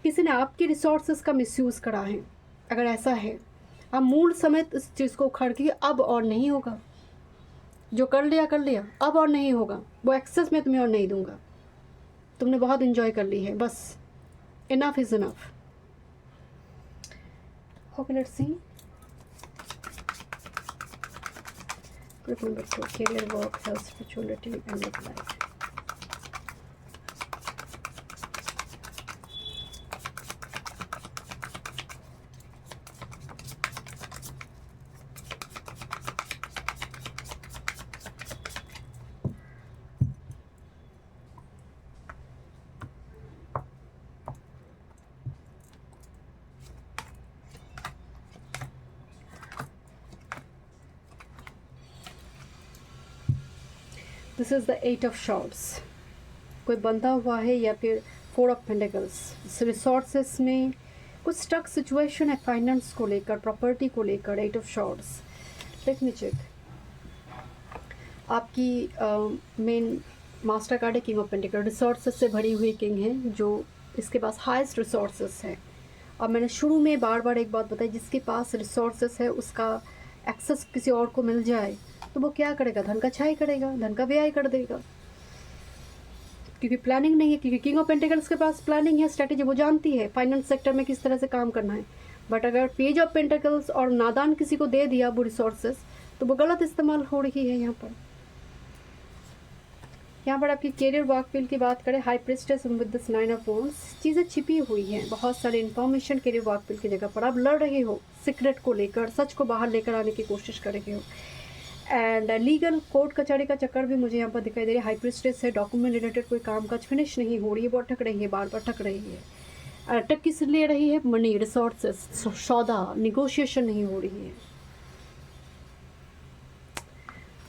किसी ने आपकी रिसोर्सेज का मिसयूज़ करा है। अगर ऐसा है, आप मूल समेत इस चीज़ को उखाड़ के अब और नहीं होगा, जो कर लिया अब और नहीं होगा, वो एक्सेस में तुम्हें और नहीं दूंगा, तुमने बहुत इन्जॉय कर ली है, बस enough is enough. Okay, let's see group number 2, career, work, health, spirituality and life. This is the 8 of swords. कोई बंधा हुआ है या फिर 4 ऑफ पेंटिकल्स। रिसोर्सेस में कुछ स्टक सिचुएशन है, फाइनेंस को लेकर, प्रॉपर्टी को लेकर। 8 of swords, let me check. आपकी मेन मास्टर कार्ड है किंग ऑफ पेंटिकल, रिसोर्सेस से भरी हुई किंग है, जो इसके पास हाईएस्ट रिसोर्सेस है। और मैंने शुरू में बार बार एक बात बताई, जिसके पास रिसोर्सेस है उसका एक्सेस किसी और को मिल जाए तो वो क्या करेगा, धन का छाई करेगा, धन का व्यय कर देगा, क्योंकि प्लानिंग नहीं है। क्योंकि किंग ऑफ पेंटिकल्स के पास प्लानिंग है, स्ट्रेटेजी, वो जानती है फाइनेंस सेक्टर में किस तरह से काम करना है। बट अगर पेज ऑफ पेंटिकल्स और नादान किसी को दे दिया वो रिसोर्सेस, तो वो गलत इस्तेमाल हो रही है। यहाँ पर आपकी कैरियर वर्क फील्ड की बात करें, high priestess with this 9 of wands, चीज़ें छिपी हुई हैं, बहुत सारी इन्फॉर्मेशन कैरियर वर्क फील्ड की जगह पर आप लड़ रहे हो, सीक्रेट को लेकर, सच को बाहर लेकर आने की कोशिश कर रहे हो। एंड लीगल कोर्ट कचहरी का चक्कर भी मुझे यहाँ पर दिखाई दे रहा है। हाई प्रिस्टेस है, डॉक्यूमेंट रिलेटेड कोई काम काज फिनिश नहीं हो रही है, वो अटक रही है, बार बार अटक रही है। अटक किस लिए रही है, मनी, रिसोर्सेस, सौदा, निगोशिएशन नहीं हो रही है।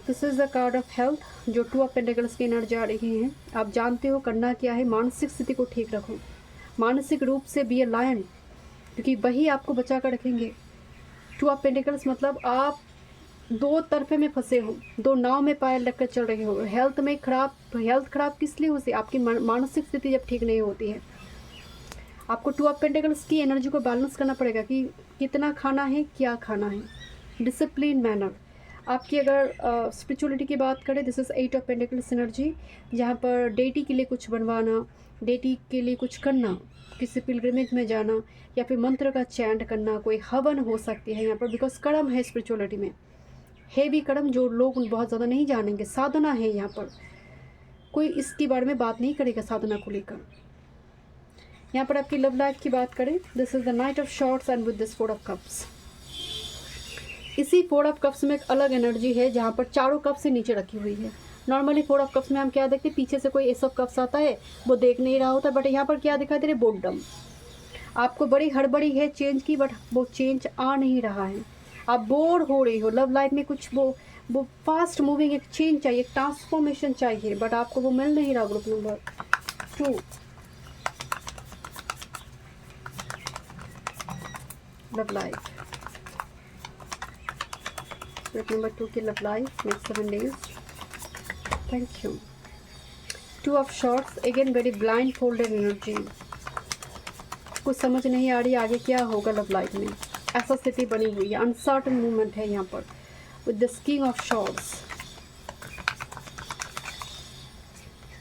This is the card of health, जो 2 ऑफ पेंटिकल्स की एनर्जी आ रही है। आप जानते हो करना क्या है, मानसिक स्थिति को ठीक रखो, मानसिक रूप से बी ए लायन, क्योंकि वही आपको बचा कर रखेंगे। 2 ऑफ पेंटिकल्स मतलब आप 2 तरफे में फंसे हो, 2 नाव में पैर रख कर चल रहे हो। हेल्थ खराब किस लिए होती है, आपकी मानसिक स्थिति जब ठीक नहीं होती है। आपको 2 ऑफ पेंटिकल्स की एनर्जी को बैलेंस करना पड़ेगा कि कितना खाना है, क्या खाना है, डिसिप्लिन मैनर। आपकी अगर स्पिरिचुअलिटी की बात करें, this is 8 of pentacles energy, जहाँ पर डेटी के लिए कुछ बनवाना, डेटी के लिए कुछ करना, किसी पिलग्रिमेज में जाना, या फिर मंत्र का चैंट करना, कोई हवन हो सकती है यहाँ पर, बिकॉज कर्म है स्पिरिचुअलिटी में, हेवी कर्म जो लोग बहुत ज़्यादा नहीं जानेंगे। साधना है यहाँ पर, कोई इसके बारे में बात नहीं करेगा साधना को लेकर। यहाँ पर आपकी लव लाइफ की बात करें, this is the night of shorts and with this 4 of cups. इसी 4 ऑफ कप्स में एक अलग एनर्जी है, जहाँ पर चारों कप से नीचे रखी हुई है। नॉर्मली 4 ऑफ कप्स में हम क्या देखते हैं, पीछे से कोई एस ऑफ कप्स आता है, वो देख नहीं रहा होता, बट यहाँ पर क्या दिखाई दे रहा है, बोर्डम। आपको बड़ी हड़बड़ी है चेंज की, बट वो चेंज आ नहीं रहा है, आप बोर हो रही हो। लव लाइफ में कुछ वो फास्ट मूविंग एक चेंज चाहिए, एक ट्रांसफॉर्मेशन चाहिए, बट आपको वो मिल नहीं रहा। Group number 2 love life, group number 2 की love life next 7 days. Thank you. 2 of shorts, again very blind folded energy, कुछ समझ नहीं आ रही आगे क्या होगा लव लाइफ में, ऐसा स्थिति बनी हुई है, अनसर्टन मूवमेंट है यहाँ पर with the king of shorts.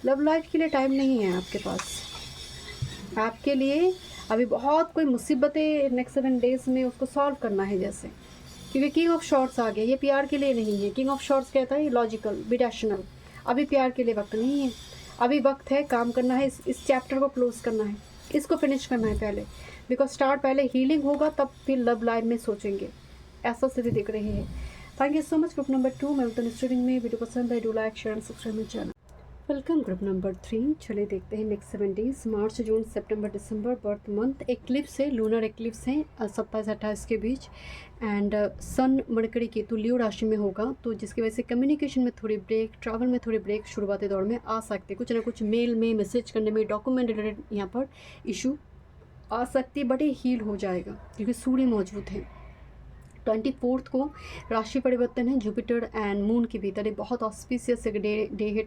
Love life के लिए टाइम नहीं है आपके पास, आपके लिए अभी बहुत कोई मुसीबतें नेक्स्ट 7 डेज में उसको सॉल्व करना है जैसे, क्योंकि किंग ऑफ शॉर्ट्स आ गए। ये प्यार के लिए नहीं है, किंग ऑफ शॉर्ट्स कहता है लॉजिकल बी रैशनल, अभी प्यार के लिए वक्त नहीं है, अभी वक्त है काम करना है, इस चैप्टर को क्लोज करना है, इसको फिनिश करना है पहले, बिकॉज स्टार्ट पहले हीलिंग होगा तब फिर लव लाइफ में सोचेंगे, ऐसा स्थिति दिख रही है। Thank you so much group number 2। मैं तो स्टूडिंग में वीडियो पसंद है do like share and subscribe my channel. Welcome group number 3। चलिए देखते हैं नेक्स्ट 7 डेज, मार्च जून सितंबर दिसंबर बर्थ मंथ। एक्लिप्स है, लूनर एक्लिप्स है 27-28 के बीच, एंड सन मरकरी केतु लियो राशि में होगा, तो जिसकी वजह से कम्युनिकेशन में थोड़ी ब्रेक, ट्रैवल में थोड़ी ब्रेक शुरुआती दौर में आ सकते, कुछ ना कुछ मेल में मैसेज करने में, डॉक्यूमेंट रिलेटेड यहाँ पर इशू आ सकती है, बट ये हील हो जाएगा क्योंकि सूर्य मौजूद है। 24 को राशि परिवर्तन है जुपिटर एंड मून के भीतर, ये बहुत ऑस्पिशियस डे है।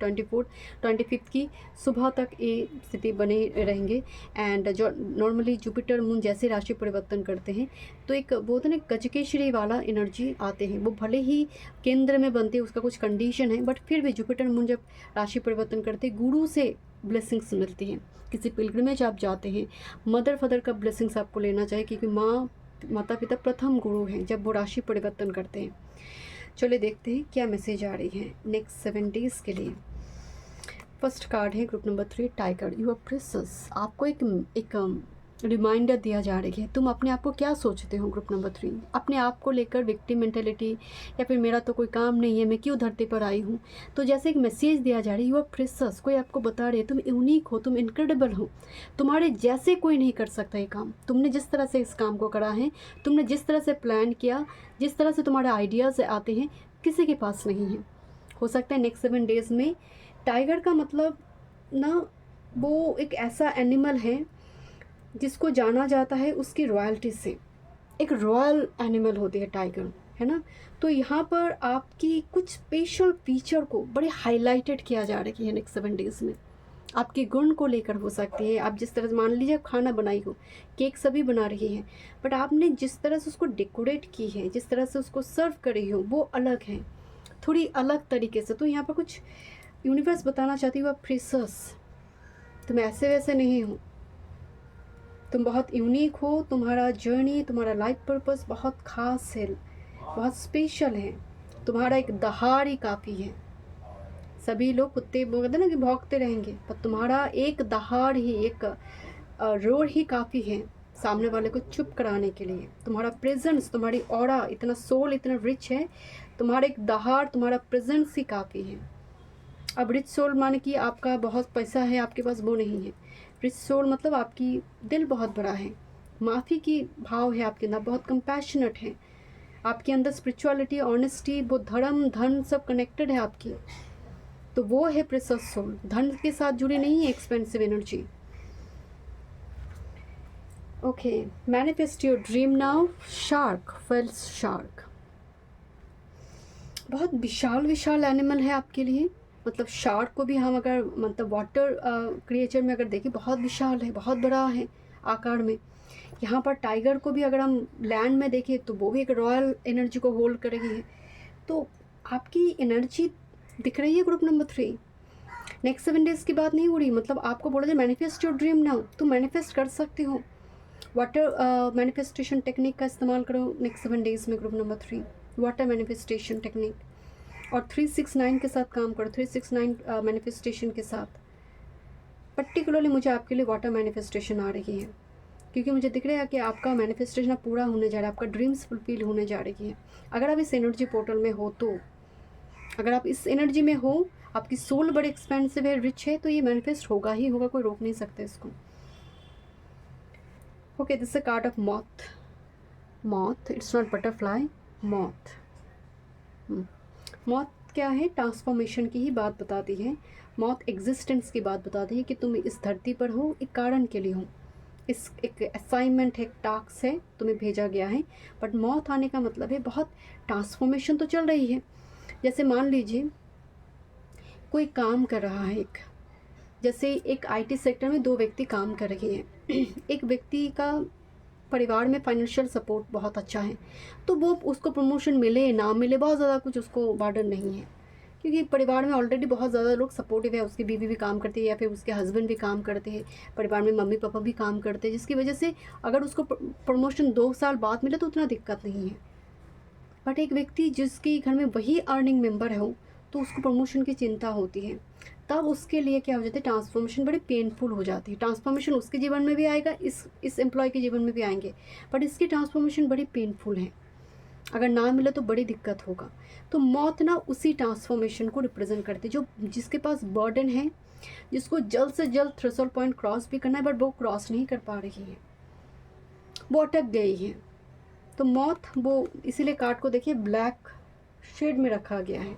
25 की सुबह तक ये स्थिति बने रहेंगे, एंड जो नॉर्मली जुपिटर मून जैसे राशि परिवर्तन करते हैं तो एक बहुत ना गजकेशरी वाला एनर्जी आते हैं, वो भले ही केंद्र में बनते हैं, उसका कुछ कंडीशन है, बट फिर भी जुपिटर मून जब राशि परिवर्तन करते गुरु से ब्लेसिंग्स मिलती हैं। किसी पिलग्रिमेज आप जाते हैं, मदर फादर का ब्लेसिंग्स आपको लेना चाहिए, क्योंकि माता पिता प्रथम गुरु हैं जब वो राशि परिवर्तन करते हैं। चलिए देखते हैं क्या मैसेज आ रही है नेक्स्ट 7 डेज के लिए। फर्स्ट कार्ड है group number 3 tiger, you are precious. आपको एक रिमाइंडर दिया जा रही है, तुम अपने आप को क्या सोचते हो। ग्रुप नंबर 3 अपने आप को लेकर विक्टिम मेंटेलिटी, या फिर मेरा तो कोई काम नहीं है, मैं क्यों धरती पर आई हूँ, तो जैसे एक मैसेज दिया जा रहा है, यू आर प्रेशियस। कोई आपको बता रहे तुम यूनिक हो, तुम इनक्रेडिबल हो, तुम्हारे जैसे कोई नहीं कर सकता ये काम। तुमने जिस तरह से इस काम को करा है, तुमने जिस तरह से प्लान किया, जिस तरह से तुम्हारे आइडियाज़ आते हैं, किसी के पास नहीं है। हो सकता है नेक्स्ट 7 डेज में टाइगर का मतलब ना, वो एक ऐसा एनिमल है जिसको जाना जाता है उसकी रॉयल्टी से, एक रॉयल एनिमल होती है टाइगर, है ना। तो यहाँ पर आपकी कुछ स्पेशल फीचर को बड़े हाईलाइटेड किया जा रही है नेक्स्ट 7 डेज में। आपके गुण को लेकर हो सकती है, आप जिस तरह से मान लीजिए खाना बनाई हो, केक सभी बना रही हैं, बट आपने जिस तरह से उसको डेकोरेट की है, जिस तरह से उसको सर्व कर रही हो, वो अलग है, थोड़ी अलग तरीके से। तो यहाँ पर कुछ यूनिवर्स बताना चाहती हूँ, आप प्रेशियस, तुम ऐसे वैसे नहीं हो, तुम बहुत यूनिक हो, तुम्हारा जर्नी, तुम्हारा लाइफ पर्पस बहुत ख़ास है, बहुत स्पेशल है, तुम्हारा एक दहाड़ ही काफ़ी है। सभी लोग कुत्ते बोलते ना कि भौंकते रहेंगे, पर तुम्हारा एक दहाड़ ही, एक रोर ही काफ़ी है सामने वाले को चुप कराने के लिए। तुम्हारा प्रेजेंस, तुम्हारी ऑरा, इतना सोल इतना रिच है, तुम्हारा एक दहाड़, तुम्हारा प्रेजेंस ही काफ़ी है। अब रिच सोल माने कि आपका बहुत पैसा है आपके पास, वो नहीं है। रिच सोल मतलब आपकी दिल बहुत बड़ा है, माफ़ी की भाव है आपके अंदर, बहुत कंपैशनेट है आपके अंदर, स्पिरिचुअलिटी, ऑनेस्टी, वो धर्म धन सब कनेक्टेड है आपकी, तो वो है प्रेशियस सोल। धन के साथ जुड़ी नहीं है expensive energy. Okay, manifest your dream now. Shark, fails shark, बहुत विशाल एनिमल है आपके लिए। मतलब शार्क को भी हम अगर मतलब वाटर क्रिएचर में अगर देखें, बहुत विशाल है, बहुत बड़ा है आकार में। यहाँ पर टाइगर को भी अगर हम लैंड में देखें तो वो भी एक रॉयल एनर्जी को होल्ड कर रही है। तो आपकी एनर्जी दिख रही है ग्रुप नंबर 3। नेक्स्ट 7 डेज़ की बात नहीं हो रही, मतलब आपको बोला जाए मैनिफेस्ट योर ड्रीम नाउ, तो मैनिफेस्ट कर सकते हो। वाटर मैनिफेस्टेशन टेक्निक का इस्तेमाल करो नेक्स्ट 7 डेज़ में group number 3, water manifestation technique, और 369 के साथ काम करो। 369 मैनिफेस्टेशन के साथ पर्टिकुलरली मुझे आपके लिए वाटर मैनिफेस्टेशन आ रही है, क्योंकि मुझे दिख रहा है कि आपका मैनिफेस्टेशन पूरा होने जा रहा है, आपका ड्रीम्स फुलफिल होने जा रही है। अगर आप इस एनर्जी पोर्टल में हो, तो अगर आप इस एनर्जी में हो, आपकी सोल बड़ी एक्सपेंसिव है, रिच है, तो ये मैनिफेस्ट होगा ही होगा, कोई रोक नहीं सकता इसको। Okay, this is a card of moth. Moth, it's not butterfly, moth. मौत क्या है? ट्रांसफॉर्मेशन की ही बात बताती है. मौत एग्जिस्टेंस की बात बताती है कि तुम इस धरती पर हो एक कारण के लिए हो. इस एक असाइनमेंट है, एक टास्क है, तुम्हें भेजा गया है. बट मौत आने का मतलब है बहुत ट्रांसफॉर्मेशन तो चल रही है. जैसे मान लीजिए कोई काम कर रहा है, जैसे एक आईटी सेक्टर में दो व्यक्ति काम कर रहे हैं. एक व्यक्ति का परिवार में फाइनेंशियल सपोर्ट बहुत अच्छा है, तो वो उसको प्रमोशन मिले ना मिले बहुत ज़्यादा कुछ उसको बर्डन नहीं है, क्योंकि परिवार में ऑलरेडी बहुत ज़्यादा लोग सपोर्टिव है. उसकी बीवी भी काम करती है या फिर उसके हस्बैंड भी काम करते हैं, परिवार में मम्मी पापा भी काम करते हैं, जिसकी वजह से अगर उसको प्रमोशन 2 साल बाद मिले तो उतना दिक्कत नहीं है. बट एक व्यक्ति जिसके घर में वही अर्निंग मेंबर हो तो उसको प्रमोशन की चिंता होती है. तब उसके लिए क्या हो जाता है, ट्रांसफॉर्मेशन बड़ी पेनफुल हो जाती है. ट्रांसफॉर्मेशन उसके जीवन में भी आएगा, इस एम्प्लॉय के जीवन में भी आएंगे, बट इसकी ट्रांसफॉर्मेशन बड़ी पेनफुल है. अगर ना मिले तो बड़ी दिक्कत होगा. तो मौत ना उसी ट्रांसफॉर्मेशन को रिप्रेजेंट करती है, जो जिसके पास बर्डन है, जिसको जल्द से जल्द थ्रेशोल्ड पॉइंट क्रॉस भी करना है, बट वो क्रॉस नहीं कर पा रही है, वो अटक गई है. तो मौत वो इसीलिए कार्ड को देखिए ब्लैक शेड में रखा गया है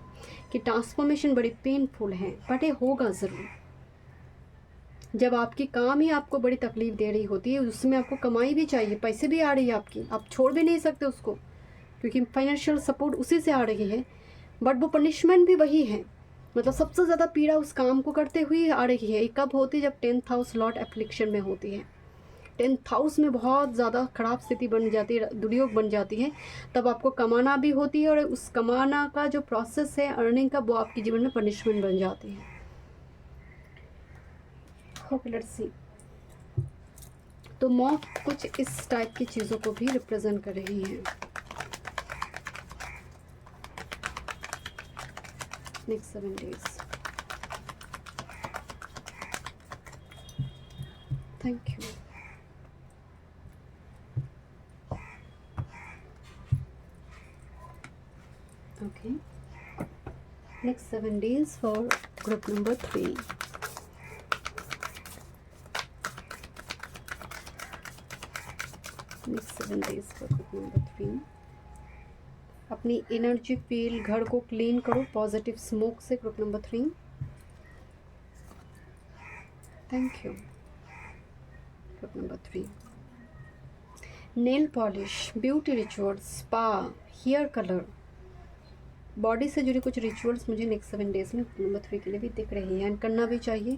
कि ट्रांसफॉर्मेशन बड़ी पेनफुल है, बट ये होगा ज़रूर. जब आपकी काम ही आपको बड़ी तकलीफ दे रही होती है, उसमें आपको कमाई भी चाहिए, पैसे भी आ रही है आपकी, आप छोड़ भी नहीं सकते उसको, क्योंकि फाइनेंशियल सपोर्ट उसी से आ रही है. बट वो पनिशमेंट भी वही है, मतलब सबसे ज़्यादा पीड़ा उस काम को करते हुए आ रही है. ये कब होती है? जब 10th हाउस लॉर्ड एफ्लिक्शन में होती है. 10th हाउस में बहुत ज़्यादा ख़राब स्थिति बन जाती है, दुर्योग बन जाती है. तब आपको कमाना भी होती है, और उस कमाना का जो प्रोसेस है अर्निंग का, वो आपके जीवन में पनिशमेंट बन जाती है. ओके, लेट्स सी. तो मौत कुछ इस टाइप की चीज़ों को भी रिप्रेजेंट कर रही है. Next 7 days. Thank you. Okay, next 7 days for group number 3. Next 7 days for group number 3. अपनी एनर्जी फील, घर को क्लीन करो पॉजिटिव स्मोक से. Group number 3. Thank you. Group number 3. Nail polish, beauty rituals, spa, hair colour, body से जुड़ी कुछ rituals मुझे next 7 days में नंबर 3 के लिए भी दिख रही है. एंड करना भी चाहिए,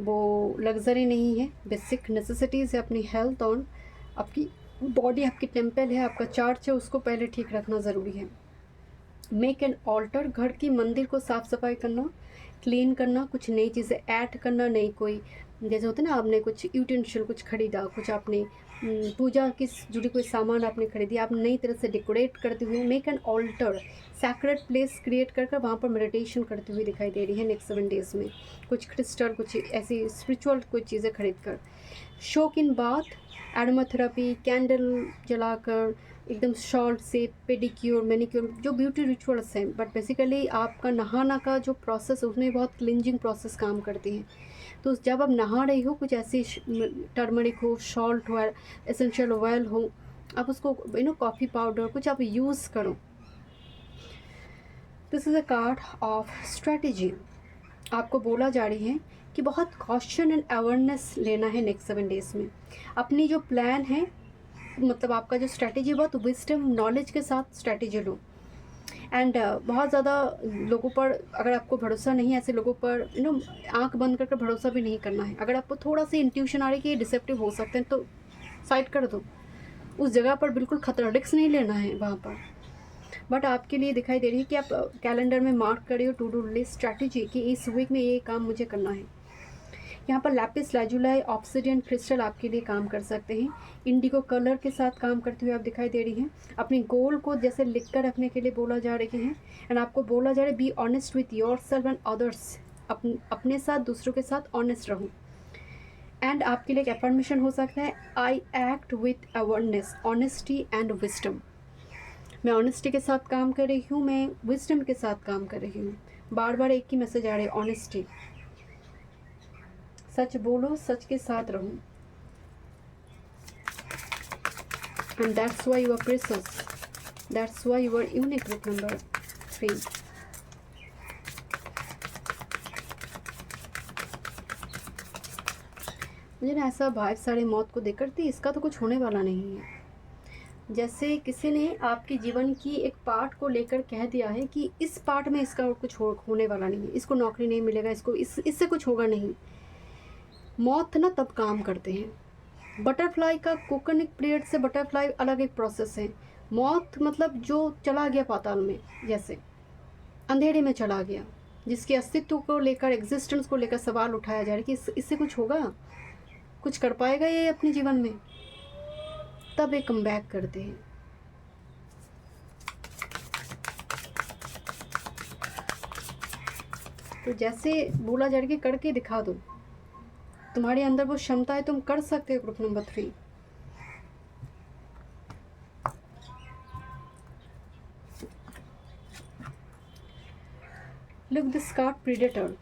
वो लग्जरी नहीं है, बेसिक नेसेसिटीज़ है. अपनी हेल्थ और आपकी बॉडी, आपकी टेम्पल है, आपका चार्ट है, उसको पहले ठीक रखना ज़रूरी है. मेक एन ऑल्टर, घर की मंदिर को साफ़ सफाई करना, क्लीन करना, कुछ नई चीज़ें ऐड करना. नई कोई जैसे होता है ना, आपने कुछ यूटेंशियल कुछ खरीदा, कुछ आपने पूजा की जुड़ी कोई सामान आपने खरीदी, आप नई तरह से डेकोरेट करते हुए. Make an altar, sacred place create कर वहाँ पर मेडिटेशन करते हुए दिखाई दे रही है नेक्स्ट 7 days में. कुछ क्रिस्टल, कुछ ऐसी स्पिरिचुअल कोई चीज़ें खरीद कर. शोक इन बाथ, एरोमाथेरेपी, कैंडल जलाकर, एकदम शॉर्ट से पेडिक्योर, मैनिक्योर, जो ब्यूटी रिचुअल्स हैं. बट बेसिकली आपका नहाना का जो प्रोसेस है उसमें बहुत क्लिनजिंग प्रोसेस काम करती है. तो जब आप नहा रही हो, कुछ ऐसी टर्मरिक हो, सॉल्ट हो, एसेंशियल ऑयल हो, आप उसको कॉफ़ी पाउडर कुछ आप यूज़ करो. This is a card of strategy. आपको बोला जा रही है कि बहुत कॉशन एंड अवेयरनेस लेना है नेक्स्ट 7 days में. अपनी जो प्लान है, मतलब आपका जो स्ट्रैटेजी, बहुत विजडम नॉलेज के साथ स्ट्रैटेजी लो. एंड बहुत ज़्यादा लोगों पर अगर आपको भरोसा नहीं है, ऐसे लोगों पर आंख बंद करके भरोसा भी नहीं करना है. अगर आपको थोड़ा सा इंट्यूशन आ रही है कि ये डिसेप्टिव हो सकते हैं, तो साइड कर दो. उस जगह पर बिल्कुल खतरा, रिस्क नहीं लेना है वहाँ पर. बट आपके लिए दिखाई दे रही है कि आप कैलेंडर में मार्क करिए टू डू लिस्ट स्ट्रैटेजी कि इस वीक में ये काम मुझे करना है. यहाँ पर लैपिस लाजुलाई, ऑब्सिडियन क्रिस्टल आपके लिए काम कर सकते हैं. इंडिगो कलर के साथ काम करते हुए आप दिखाई दे रही हैं. अपनी गोल को जैसे लिख कर रखने के लिए बोला जा रही है. एंड आपको बोला जा रहा है be honest with your self and others. अपने साथ, दूसरों के साथ ऑनेस्ट रहो. एंड आपके लिए एक एफर्मेशन हो सकता है, I act with awareness, honesty and wisdom. मैं ऑनेस्टी के साथ काम कर रही हूँ, मैं विजडम के साथ काम कर रही हूँ. बार बार एक ही मैसेज आ रहा है, ऑनेस्टी. सच बोलो, सच के साथ रहो. and that's why you are precious, that's why you are unique. Group number 3. मुझे ना ऐसा भाई सारे मौत को देखकर थी, इसका तो कुछ होने वाला नहीं है। जैसे किसी ने आपके जीवन की एक पार्ट को लेकर कह दिया है कि इस पार्ट में इसका कुछ होने वाला नहीं है, इसको नौकरी नहीं मिलेगा, इसको इससे कुछ होगा नहीं। मौत ना तब काम करते हैं। बटरफ्लाई का कोकोनिक पीरियड से बटरफ्लाई अलग एक प्रोसेस है। मौत मतलब जो चला गया पाताल में, जैसे अंधेरे में चला गया, जिसके अस्तित्व को लेकर, एग्जिस्टेंस को लेकर सवाल उठाया जा रहा है कि इससे कुछ होगा, कुछ कर पाएगा ये अपने जीवन में, तब ये कम बैक करते हैं। तो जैसे बोला जा रहा है कि करके दिखा दो, तुम्हारे अंदर वो क्षमता है, तुम कर सकते हो। Group number 3। Look this card predator.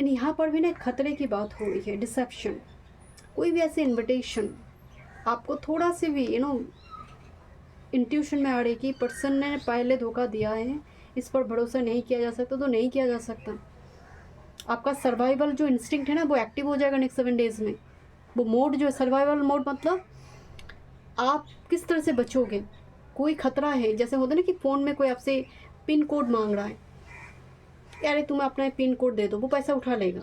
यहाँ पर भी ना खतरे की बात हो रही है, डिसेप्शन। कोई भी ऐसे इन्विटेशन आपको थोड़ा से भी इंट्यूशन में आ रही कि पर्सन ने पहले धोखा दिया है, इस पर भरोसा नहीं किया जा सकता, तो नहीं किया जा सकता। आपका सर्वाइवल जो इंस्टिंक्ट है ना, वो एक्टिव हो जाएगा नेक्स्ट 7 डेज़ में। वो मोड जो है सर्वाइवल मोड, मतलब आप किस तरह से बचोगे। कोई खतरा है, जैसे होता है ना कि फ़ोन में कोई आपसे पिन कोड मांग रहा है, यार तुम्हें अपना पिन कोड दे दो, वो पैसा उठा लेगा।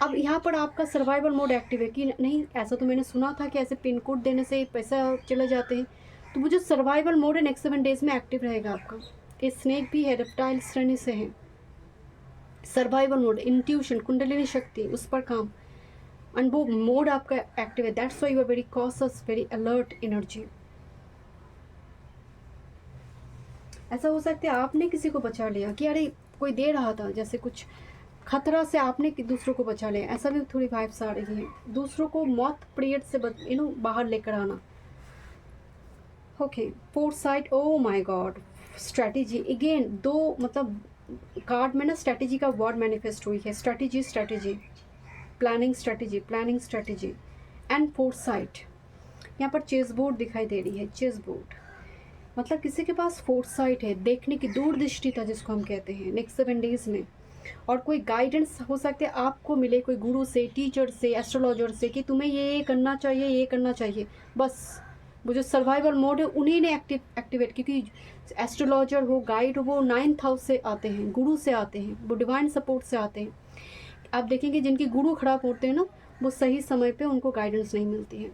अब यहाँ पर आपका सर्वाइवल मोड एक्टिव है कि नहीं, ऐसा तो मैंने सुना था कि ऐसे पिन कोड देने से पैसा चले जाते हैं। तो वो जो सर्वाइवल मोड है नेक्स्ट 7 डेज़ में एक्टिव रहेगा आपका। ये स्नेक भी है, रेप्टाइल श्रेणी से है। सर्वाइवल मोड, इंट्यूशन, कुंडलिनी शक्ति, उस पर काम, एंड वो मोड आपका एक्टिव है। That's why you are very cautious, very alert energy. ऐसा हो सकता है आपने किसी को बचा लिया कि अरे कोई दे रहा था, जैसे कुछ खतरा से आपने दूसरों को बचा लिया, ऐसा भी थोड़ी वाइब्स आ रही है। दूसरों को मौत पीरियड से बाहर लेकर आना। Okay, foresight, O my God, strategy again. दो मतलब कार्ड में ना स्ट्रैटेजी का वर्ड मैनिफेस्ट हुई है। Strategy, strategy, planning strategy, planning strategy and foresight. यहाँ पर चेस बोर्ड दिखाई दे रही है। चेस बोर्ड मतलब किसी के पास फोरसाइट है, देखने की दूरदृष्टि था, जिसको हम कहते हैं नेक्स्ट 7 डेज़ में। और कोई गाइडेंस हो सकते हैं आपको मिले, कोई गुरु से, टीचर से, एस्ट्रोलॉजर से, कि तुम्हें ये करना चाहिए, ये करना चाहिए। बस वो जो सर्वाइवल मोड है उन्हीं ने एक्टिवेट, क्योंकि एस्ट्रोलॉजर हो, गाइड हो, वो 9th हाउस से आते हैं, गुरु से आते हैं, वो डिवाइन सपोर्ट से आते हैं। आप देखेंगे जिनके गुरु खराब होते हैं ना, वो सही समय पे उनको गाइडेंस नहीं मिलती है,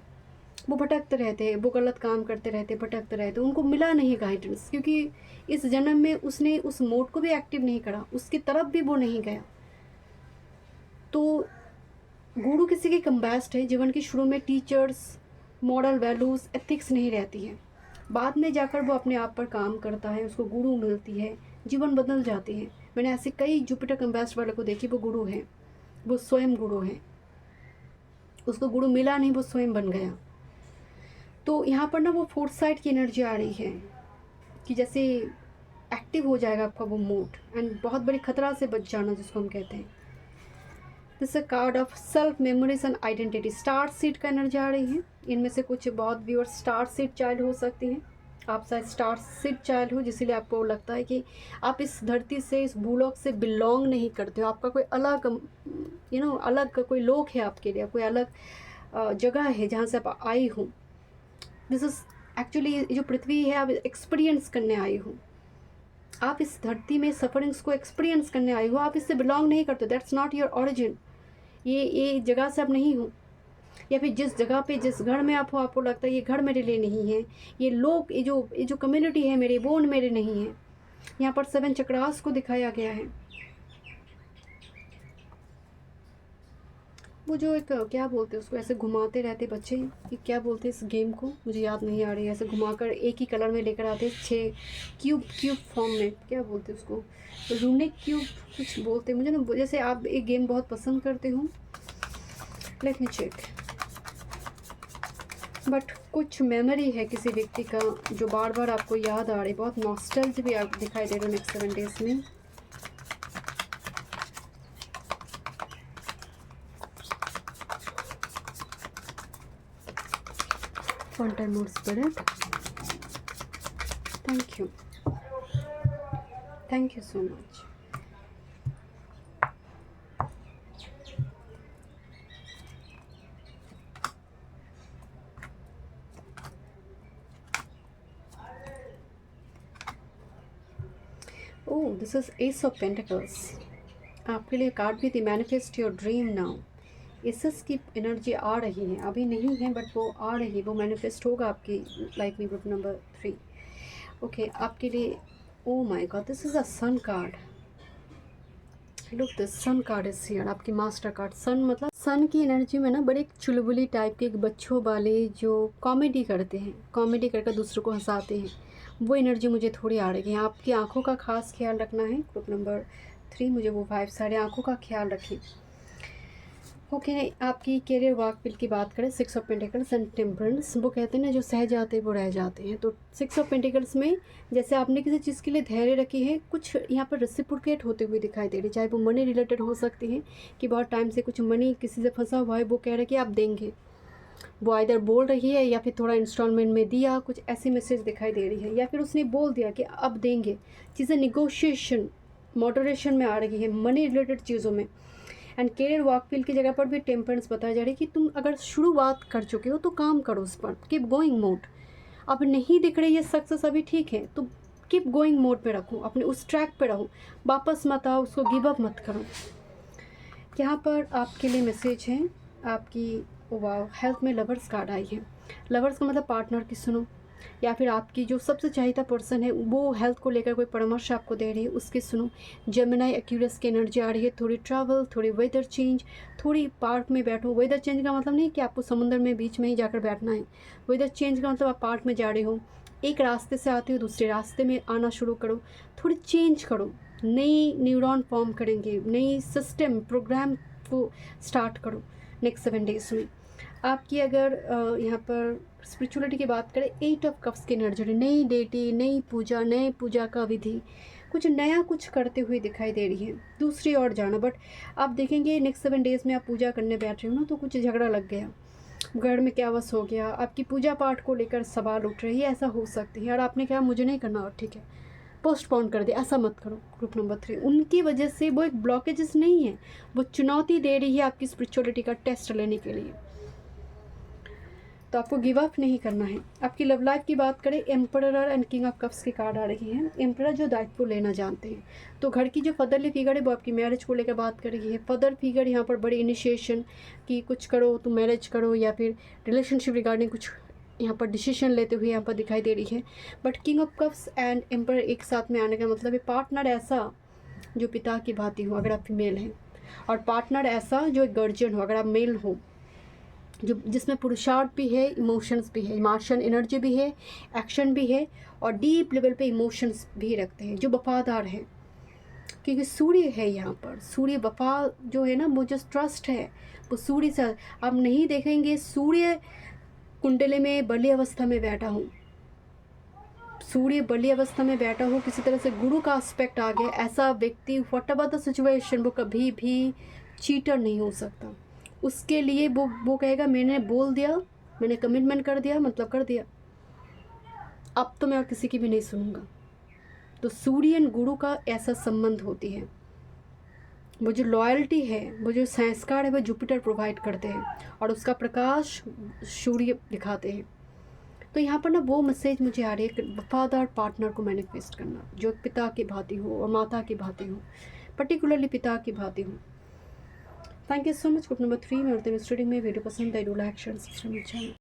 वो भटकते रहते हैं, वो गलत काम करते रहते, भटकते रहते, उनको मिला नहीं गाइडेंस, क्योंकि इस जन्म में उसने उस मोड को भी एक्टिव नहीं करा, उसकी तरफ भी वो नहीं गया। तो गुरु किसी की कम्बेस्ट है। जीवन के शुरू में टीचर्स, मॉरल वैल्यूज़, एथिक्स नहीं रहती है। बाद में जाकर वो अपने आप पर काम करता है, उसको गुरु मिलती है, जीवन बदल जाती है। मैंने ऐसे कई जुपिटर कम्बेस्ट वाले को देखी, वो गुरु हैं, वो स्वयं गुरु हैं, उसको गुरु मिला नहीं, वो स्वयं बन गया। तो यहाँ पर ना वो फोरसाइट की एनर्जी आ रही है कि जैसे एक्टिव हो जाएगा आपका वो मोड, एंड बहुत बड़ी खतरा से बच जाना, जिसको हम कहते हैं। This a card of self memories and identity. Star seed का एनर्जी आ रही है। इनमें से कुछ बहुत व्यूअर्स स्टार सीड चाइल्ड हो सकती हैं। आप शायद स्टार सीड चाइल्ड हो, जिसलिए आपको लगता है कि आप इस धरती से, इस भूलोक से बिलोंग नहीं करते हो। आपका कोई अलग अलग कोई लोक है आपके लिए, कोई अलग जगह है जहाँ से आप आई हो। दिस इज़ एक्चुअली जो पृथ्वी है, आप एक्सपीरियंस करने आई हो। आप इस धरती में सफरिंग्स को एक्सपीरियंस करने आई हो, आप इससे बिलोंग नहीं करते। That's not your origin. ये जगह से आप नहीं हो, या फिर जिस जगह पे, जिस घर में आप हो, आपको लगता है ये घर मेरे लिए नहीं है, ये लोग, ये जो कम्युनिटी है मेरी, वो मेरे नहीं है। यहाँ पर 7 चक्रास को दिखाया गया है। वो जो एक क्या बोलते हैं उसको, ऐसे घुमाते रहते बच्चे, ये क्या बोलते हैं इस गेम को, मुझे याद नहीं आ रही है। ऐसे घुमाकर एक ही कलर में लेकर आते, 6 क्यूब फॉर्म में, क्या बोलते हैं उसको, रूनिक क्यूब कुछ बोलते हैं मुझे ना। जैसे आप एक गेम बहुत पसंद करते हो, लेट मी चेक। बट कुछ मेमोरी है किसी व्यक्ति का जो बार बार आपको याद आ रही, बहुत नॉस्टैल्जिया भी आप दिखाई दे रहे हो नेक्स्ट 7 डेज़ में। One time more spirit. Thank you so much. Oh, this is ace of pentacles. आपके लिए कार्ड भी थी manifest your dream now. Aces की एनर्जी आ रही है, अभी नहीं है बट वो आ रही है, वो मैनिफेस्ट होगा आपकी लाइफ में। ग्रुप नंबर 3 ओके, आपके लिए oh my god, this is a sun card. Look, this sun card is here. आपकी मास्टर कार्ड सन, मतलब सन की एनर्जी में ना बड़े एक चुलबुली टाइप के, एक बच्चों वाले जो कॉमेडी करते हैं, कॉमेडी करके दूसरों को हंसाते हैं, वो एनर्जी मुझे थोड़ी आ रही है। आपकी आंखों का खास ख्याल रखना है। ग्रुप नंबर 3 मुझे वो वाइब सारे आंखों का ख्याल रखें। ओके, आपकी कैरियर वर्क फील्ड की बात करें, 6 ऑफ पेंटिकल्स एंड टेम्परेंस। वो कहते हैं ना, जो सह जाते हैं वो रह जाते हैं। तो 6 ऑफ पेंटिकल्स में जैसे आपने किसी चीज़ के लिए धैर्य रखी है, कुछ यहाँ पर रेसिप्रोकेट होते हुए दिखाई दे रही है। चाहे वो मनी रिलेटेड हो सकती है कि बहुत टाइम से कुछ मनी किसी से फंसा हुआ है, वो कह रहे हैं कि आप देंगे। वो आइदर बोल रही है या फिर थोड़ा इंस्टॉलमेंट में दिया, कुछ ऐसी मैसेज दिखाई दे रही है, या फिर उसने बोल दिया कि अब देंगे। चीज़ें निगोशिएशन मॉडरेशन में आ रही है मनी रिलेटेड चीज़ों में। एंड कैरियर वर्क फील्ड की जगह पर भी टेम्परेंस बताया जा रहा है कि तुम अगर शुरुआत कर चुके हो तो काम करो उस पर, कीप गोइंग मोड। अब नहीं दिख रही है सक्सेस अभी, ठीक है, तो कीप गोइंग मोड पे रखो, अपने उस ट्रैक पे रहो, वापस मत आओ, उसको गिव अप मत करो। यहाँ पर आपके लिए मैसेज है आपकी, वाह, हेल्थ में लवर्स कार्ड आई है। लवर्स का मतलब पार्टनर की सुनो, या फिर आपकी जो सबसे चाहता पर्सन है वो हेल्थ को लेकर कोई परामर्श आपको दे रही है, उसकी सुनो। जेमिनी एक्यूरियस की एनर्जी आ रही है। थोड़ी ट्रैवल, थोड़ी वेदर चेंज, थोड़ी पार्क में बैठो। वेदर चेंज का मतलब नहीं कि आपको समुद्र में बीच में ही जाकर बैठना है। वेदर चेंज का मतलब आप पार्क में जा रहे हो, एक रास्ते से आते हो दूसरे रास्ते में आना शुरू करो, थोड़ी चेंज करो, नई न्यूरॉन फॉर्म करेंगे, नई सिस्टम प्रोग्राम को स्टार्ट करो नेक्स्ट 7 डेज में। आपकी अगर यहाँ पर स्पिरिचुअलिटी की बात करें, 8 ऑफ कप्स की एनर्जी, नई डेटी, नई पूजा, नए पूजा का विधि, कुछ नया कुछ करते हुए दिखाई दे रही है। दूसरी ओर जाना, बट आप देखेंगे नेक्स्ट 7 डेज़ में आप पूजा करने बैठ रहे हो ना, तो कुछ झगड़ा लग गया, घर में क्या वस हो गया, आपकी पूजा पाठ को लेकर सवाल उठ रही है, ऐसा हो सकती है। और आपने कहा मुझे नहीं करना, और ठीक है, पोस्टपोन कर दे, ऐसा मत करो। ग्रुप नंबर 3, उनकी वजह से वो एक ब्लॉकेजेस नहीं है, वो चुनौती दे रही है आपकी स्पिरिचुअलिटी का टेस्ट लेने के लिए, तो आपको गिव अप नहीं करना है। आपकी लव लाइफ की बात करें, emperor and king of cups की कार्ड आ रही है। एम्परर जो दायित्व लेना जानते हैं, तो घर की जो फादरली फिगर है वो आपकी मैरिज को लेकर बात कर रही है। फादर फिगर यहाँ पर बड़ी इनिशिएशन की, कुछ करो तो मैरिज करो, या फिर रिलेशनशिप रिगार्डिंग कुछ यहाँ पर डिसीजन लेते हुए यहाँ पर दिखाई दे रही है। But king of cups and emperor एक साथ में आने का मतलब है पार्टनर ऐसा जो पिता की भांति हो अगर आप फीमेल हैं, और पार्टनर ऐसा जो एक गार्जियन हो अगर आप मेल हो, जो जिसमें पुरुषार्थ भी है, इमोशंस भी है, इमोशन एनर्जी भी है, एक्शन भी है, और डीप लेवल पे इमोशंस भी रखते हैं, जो वफादार है। क्योंकि सूर्य है यहाँ पर, सूर्य वफा जो है ना, वो जो ट्रस्ट है वो सूर्य से आप नहीं देखेंगे। सूर्य कुंडली में बली अवस्था में बैठा हूँ, सूर्य बली अवस्था में बैठा हो, किसी तरह से गुरु का एस्पेक्ट आ गया, ऐसा व्यक्ति व्हाट एवर द सिचुएशन वो कभी भी चीटर नहीं हो सकता। उसके लिए वो कहेगा मैंने बोल दिया, मैंने कमिटमेंट कर दिया, मतलब कर दिया, अब तो मैं और किसी की भी नहीं सुनूंगा। तो सूर्य एंड गुरु का ऐसा संबंध होती है। वो जो लॉयल्टी है, वो जो संस्कार है, वो जुपिटर प्रोवाइड करते हैं, और उसका प्रकाश सूर्य दिखाते हैं। तो यहाँ पर ना वो मैसेज मुझे आ रही है कि वफादार पार्टनर को मैनिफेस्ट करना, जो पिता की भांति हो और माता की भांति हो, पर्टिकुलरली पिता की भांति हो। Thank you so much. Group number 3 में और रीडिंग में वीडियो पसंद आई, do like share subscribe channel.